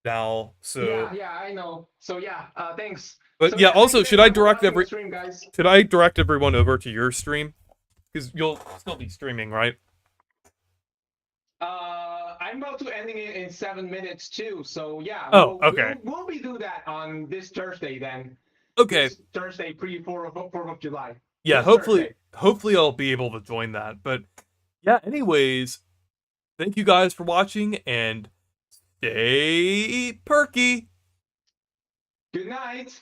now. Yeah, So, yeah, I know. So yeah, thanks. but So yeah, yeah, thank also you very much for watching the every stream, guys. should I direct everyone over to your stream? Cuz you'll still be streaming, right? I'm about to ending it in 7 minutes too. So yeah, Oh, okay. we'll be do that on this Thursday then. Okay. This Thursday, pre 4th of July. Yeah, This Thursday. hopefully I'll be able to join that. But yeah, anyways, thank you guys for watching and stay perky. Good night.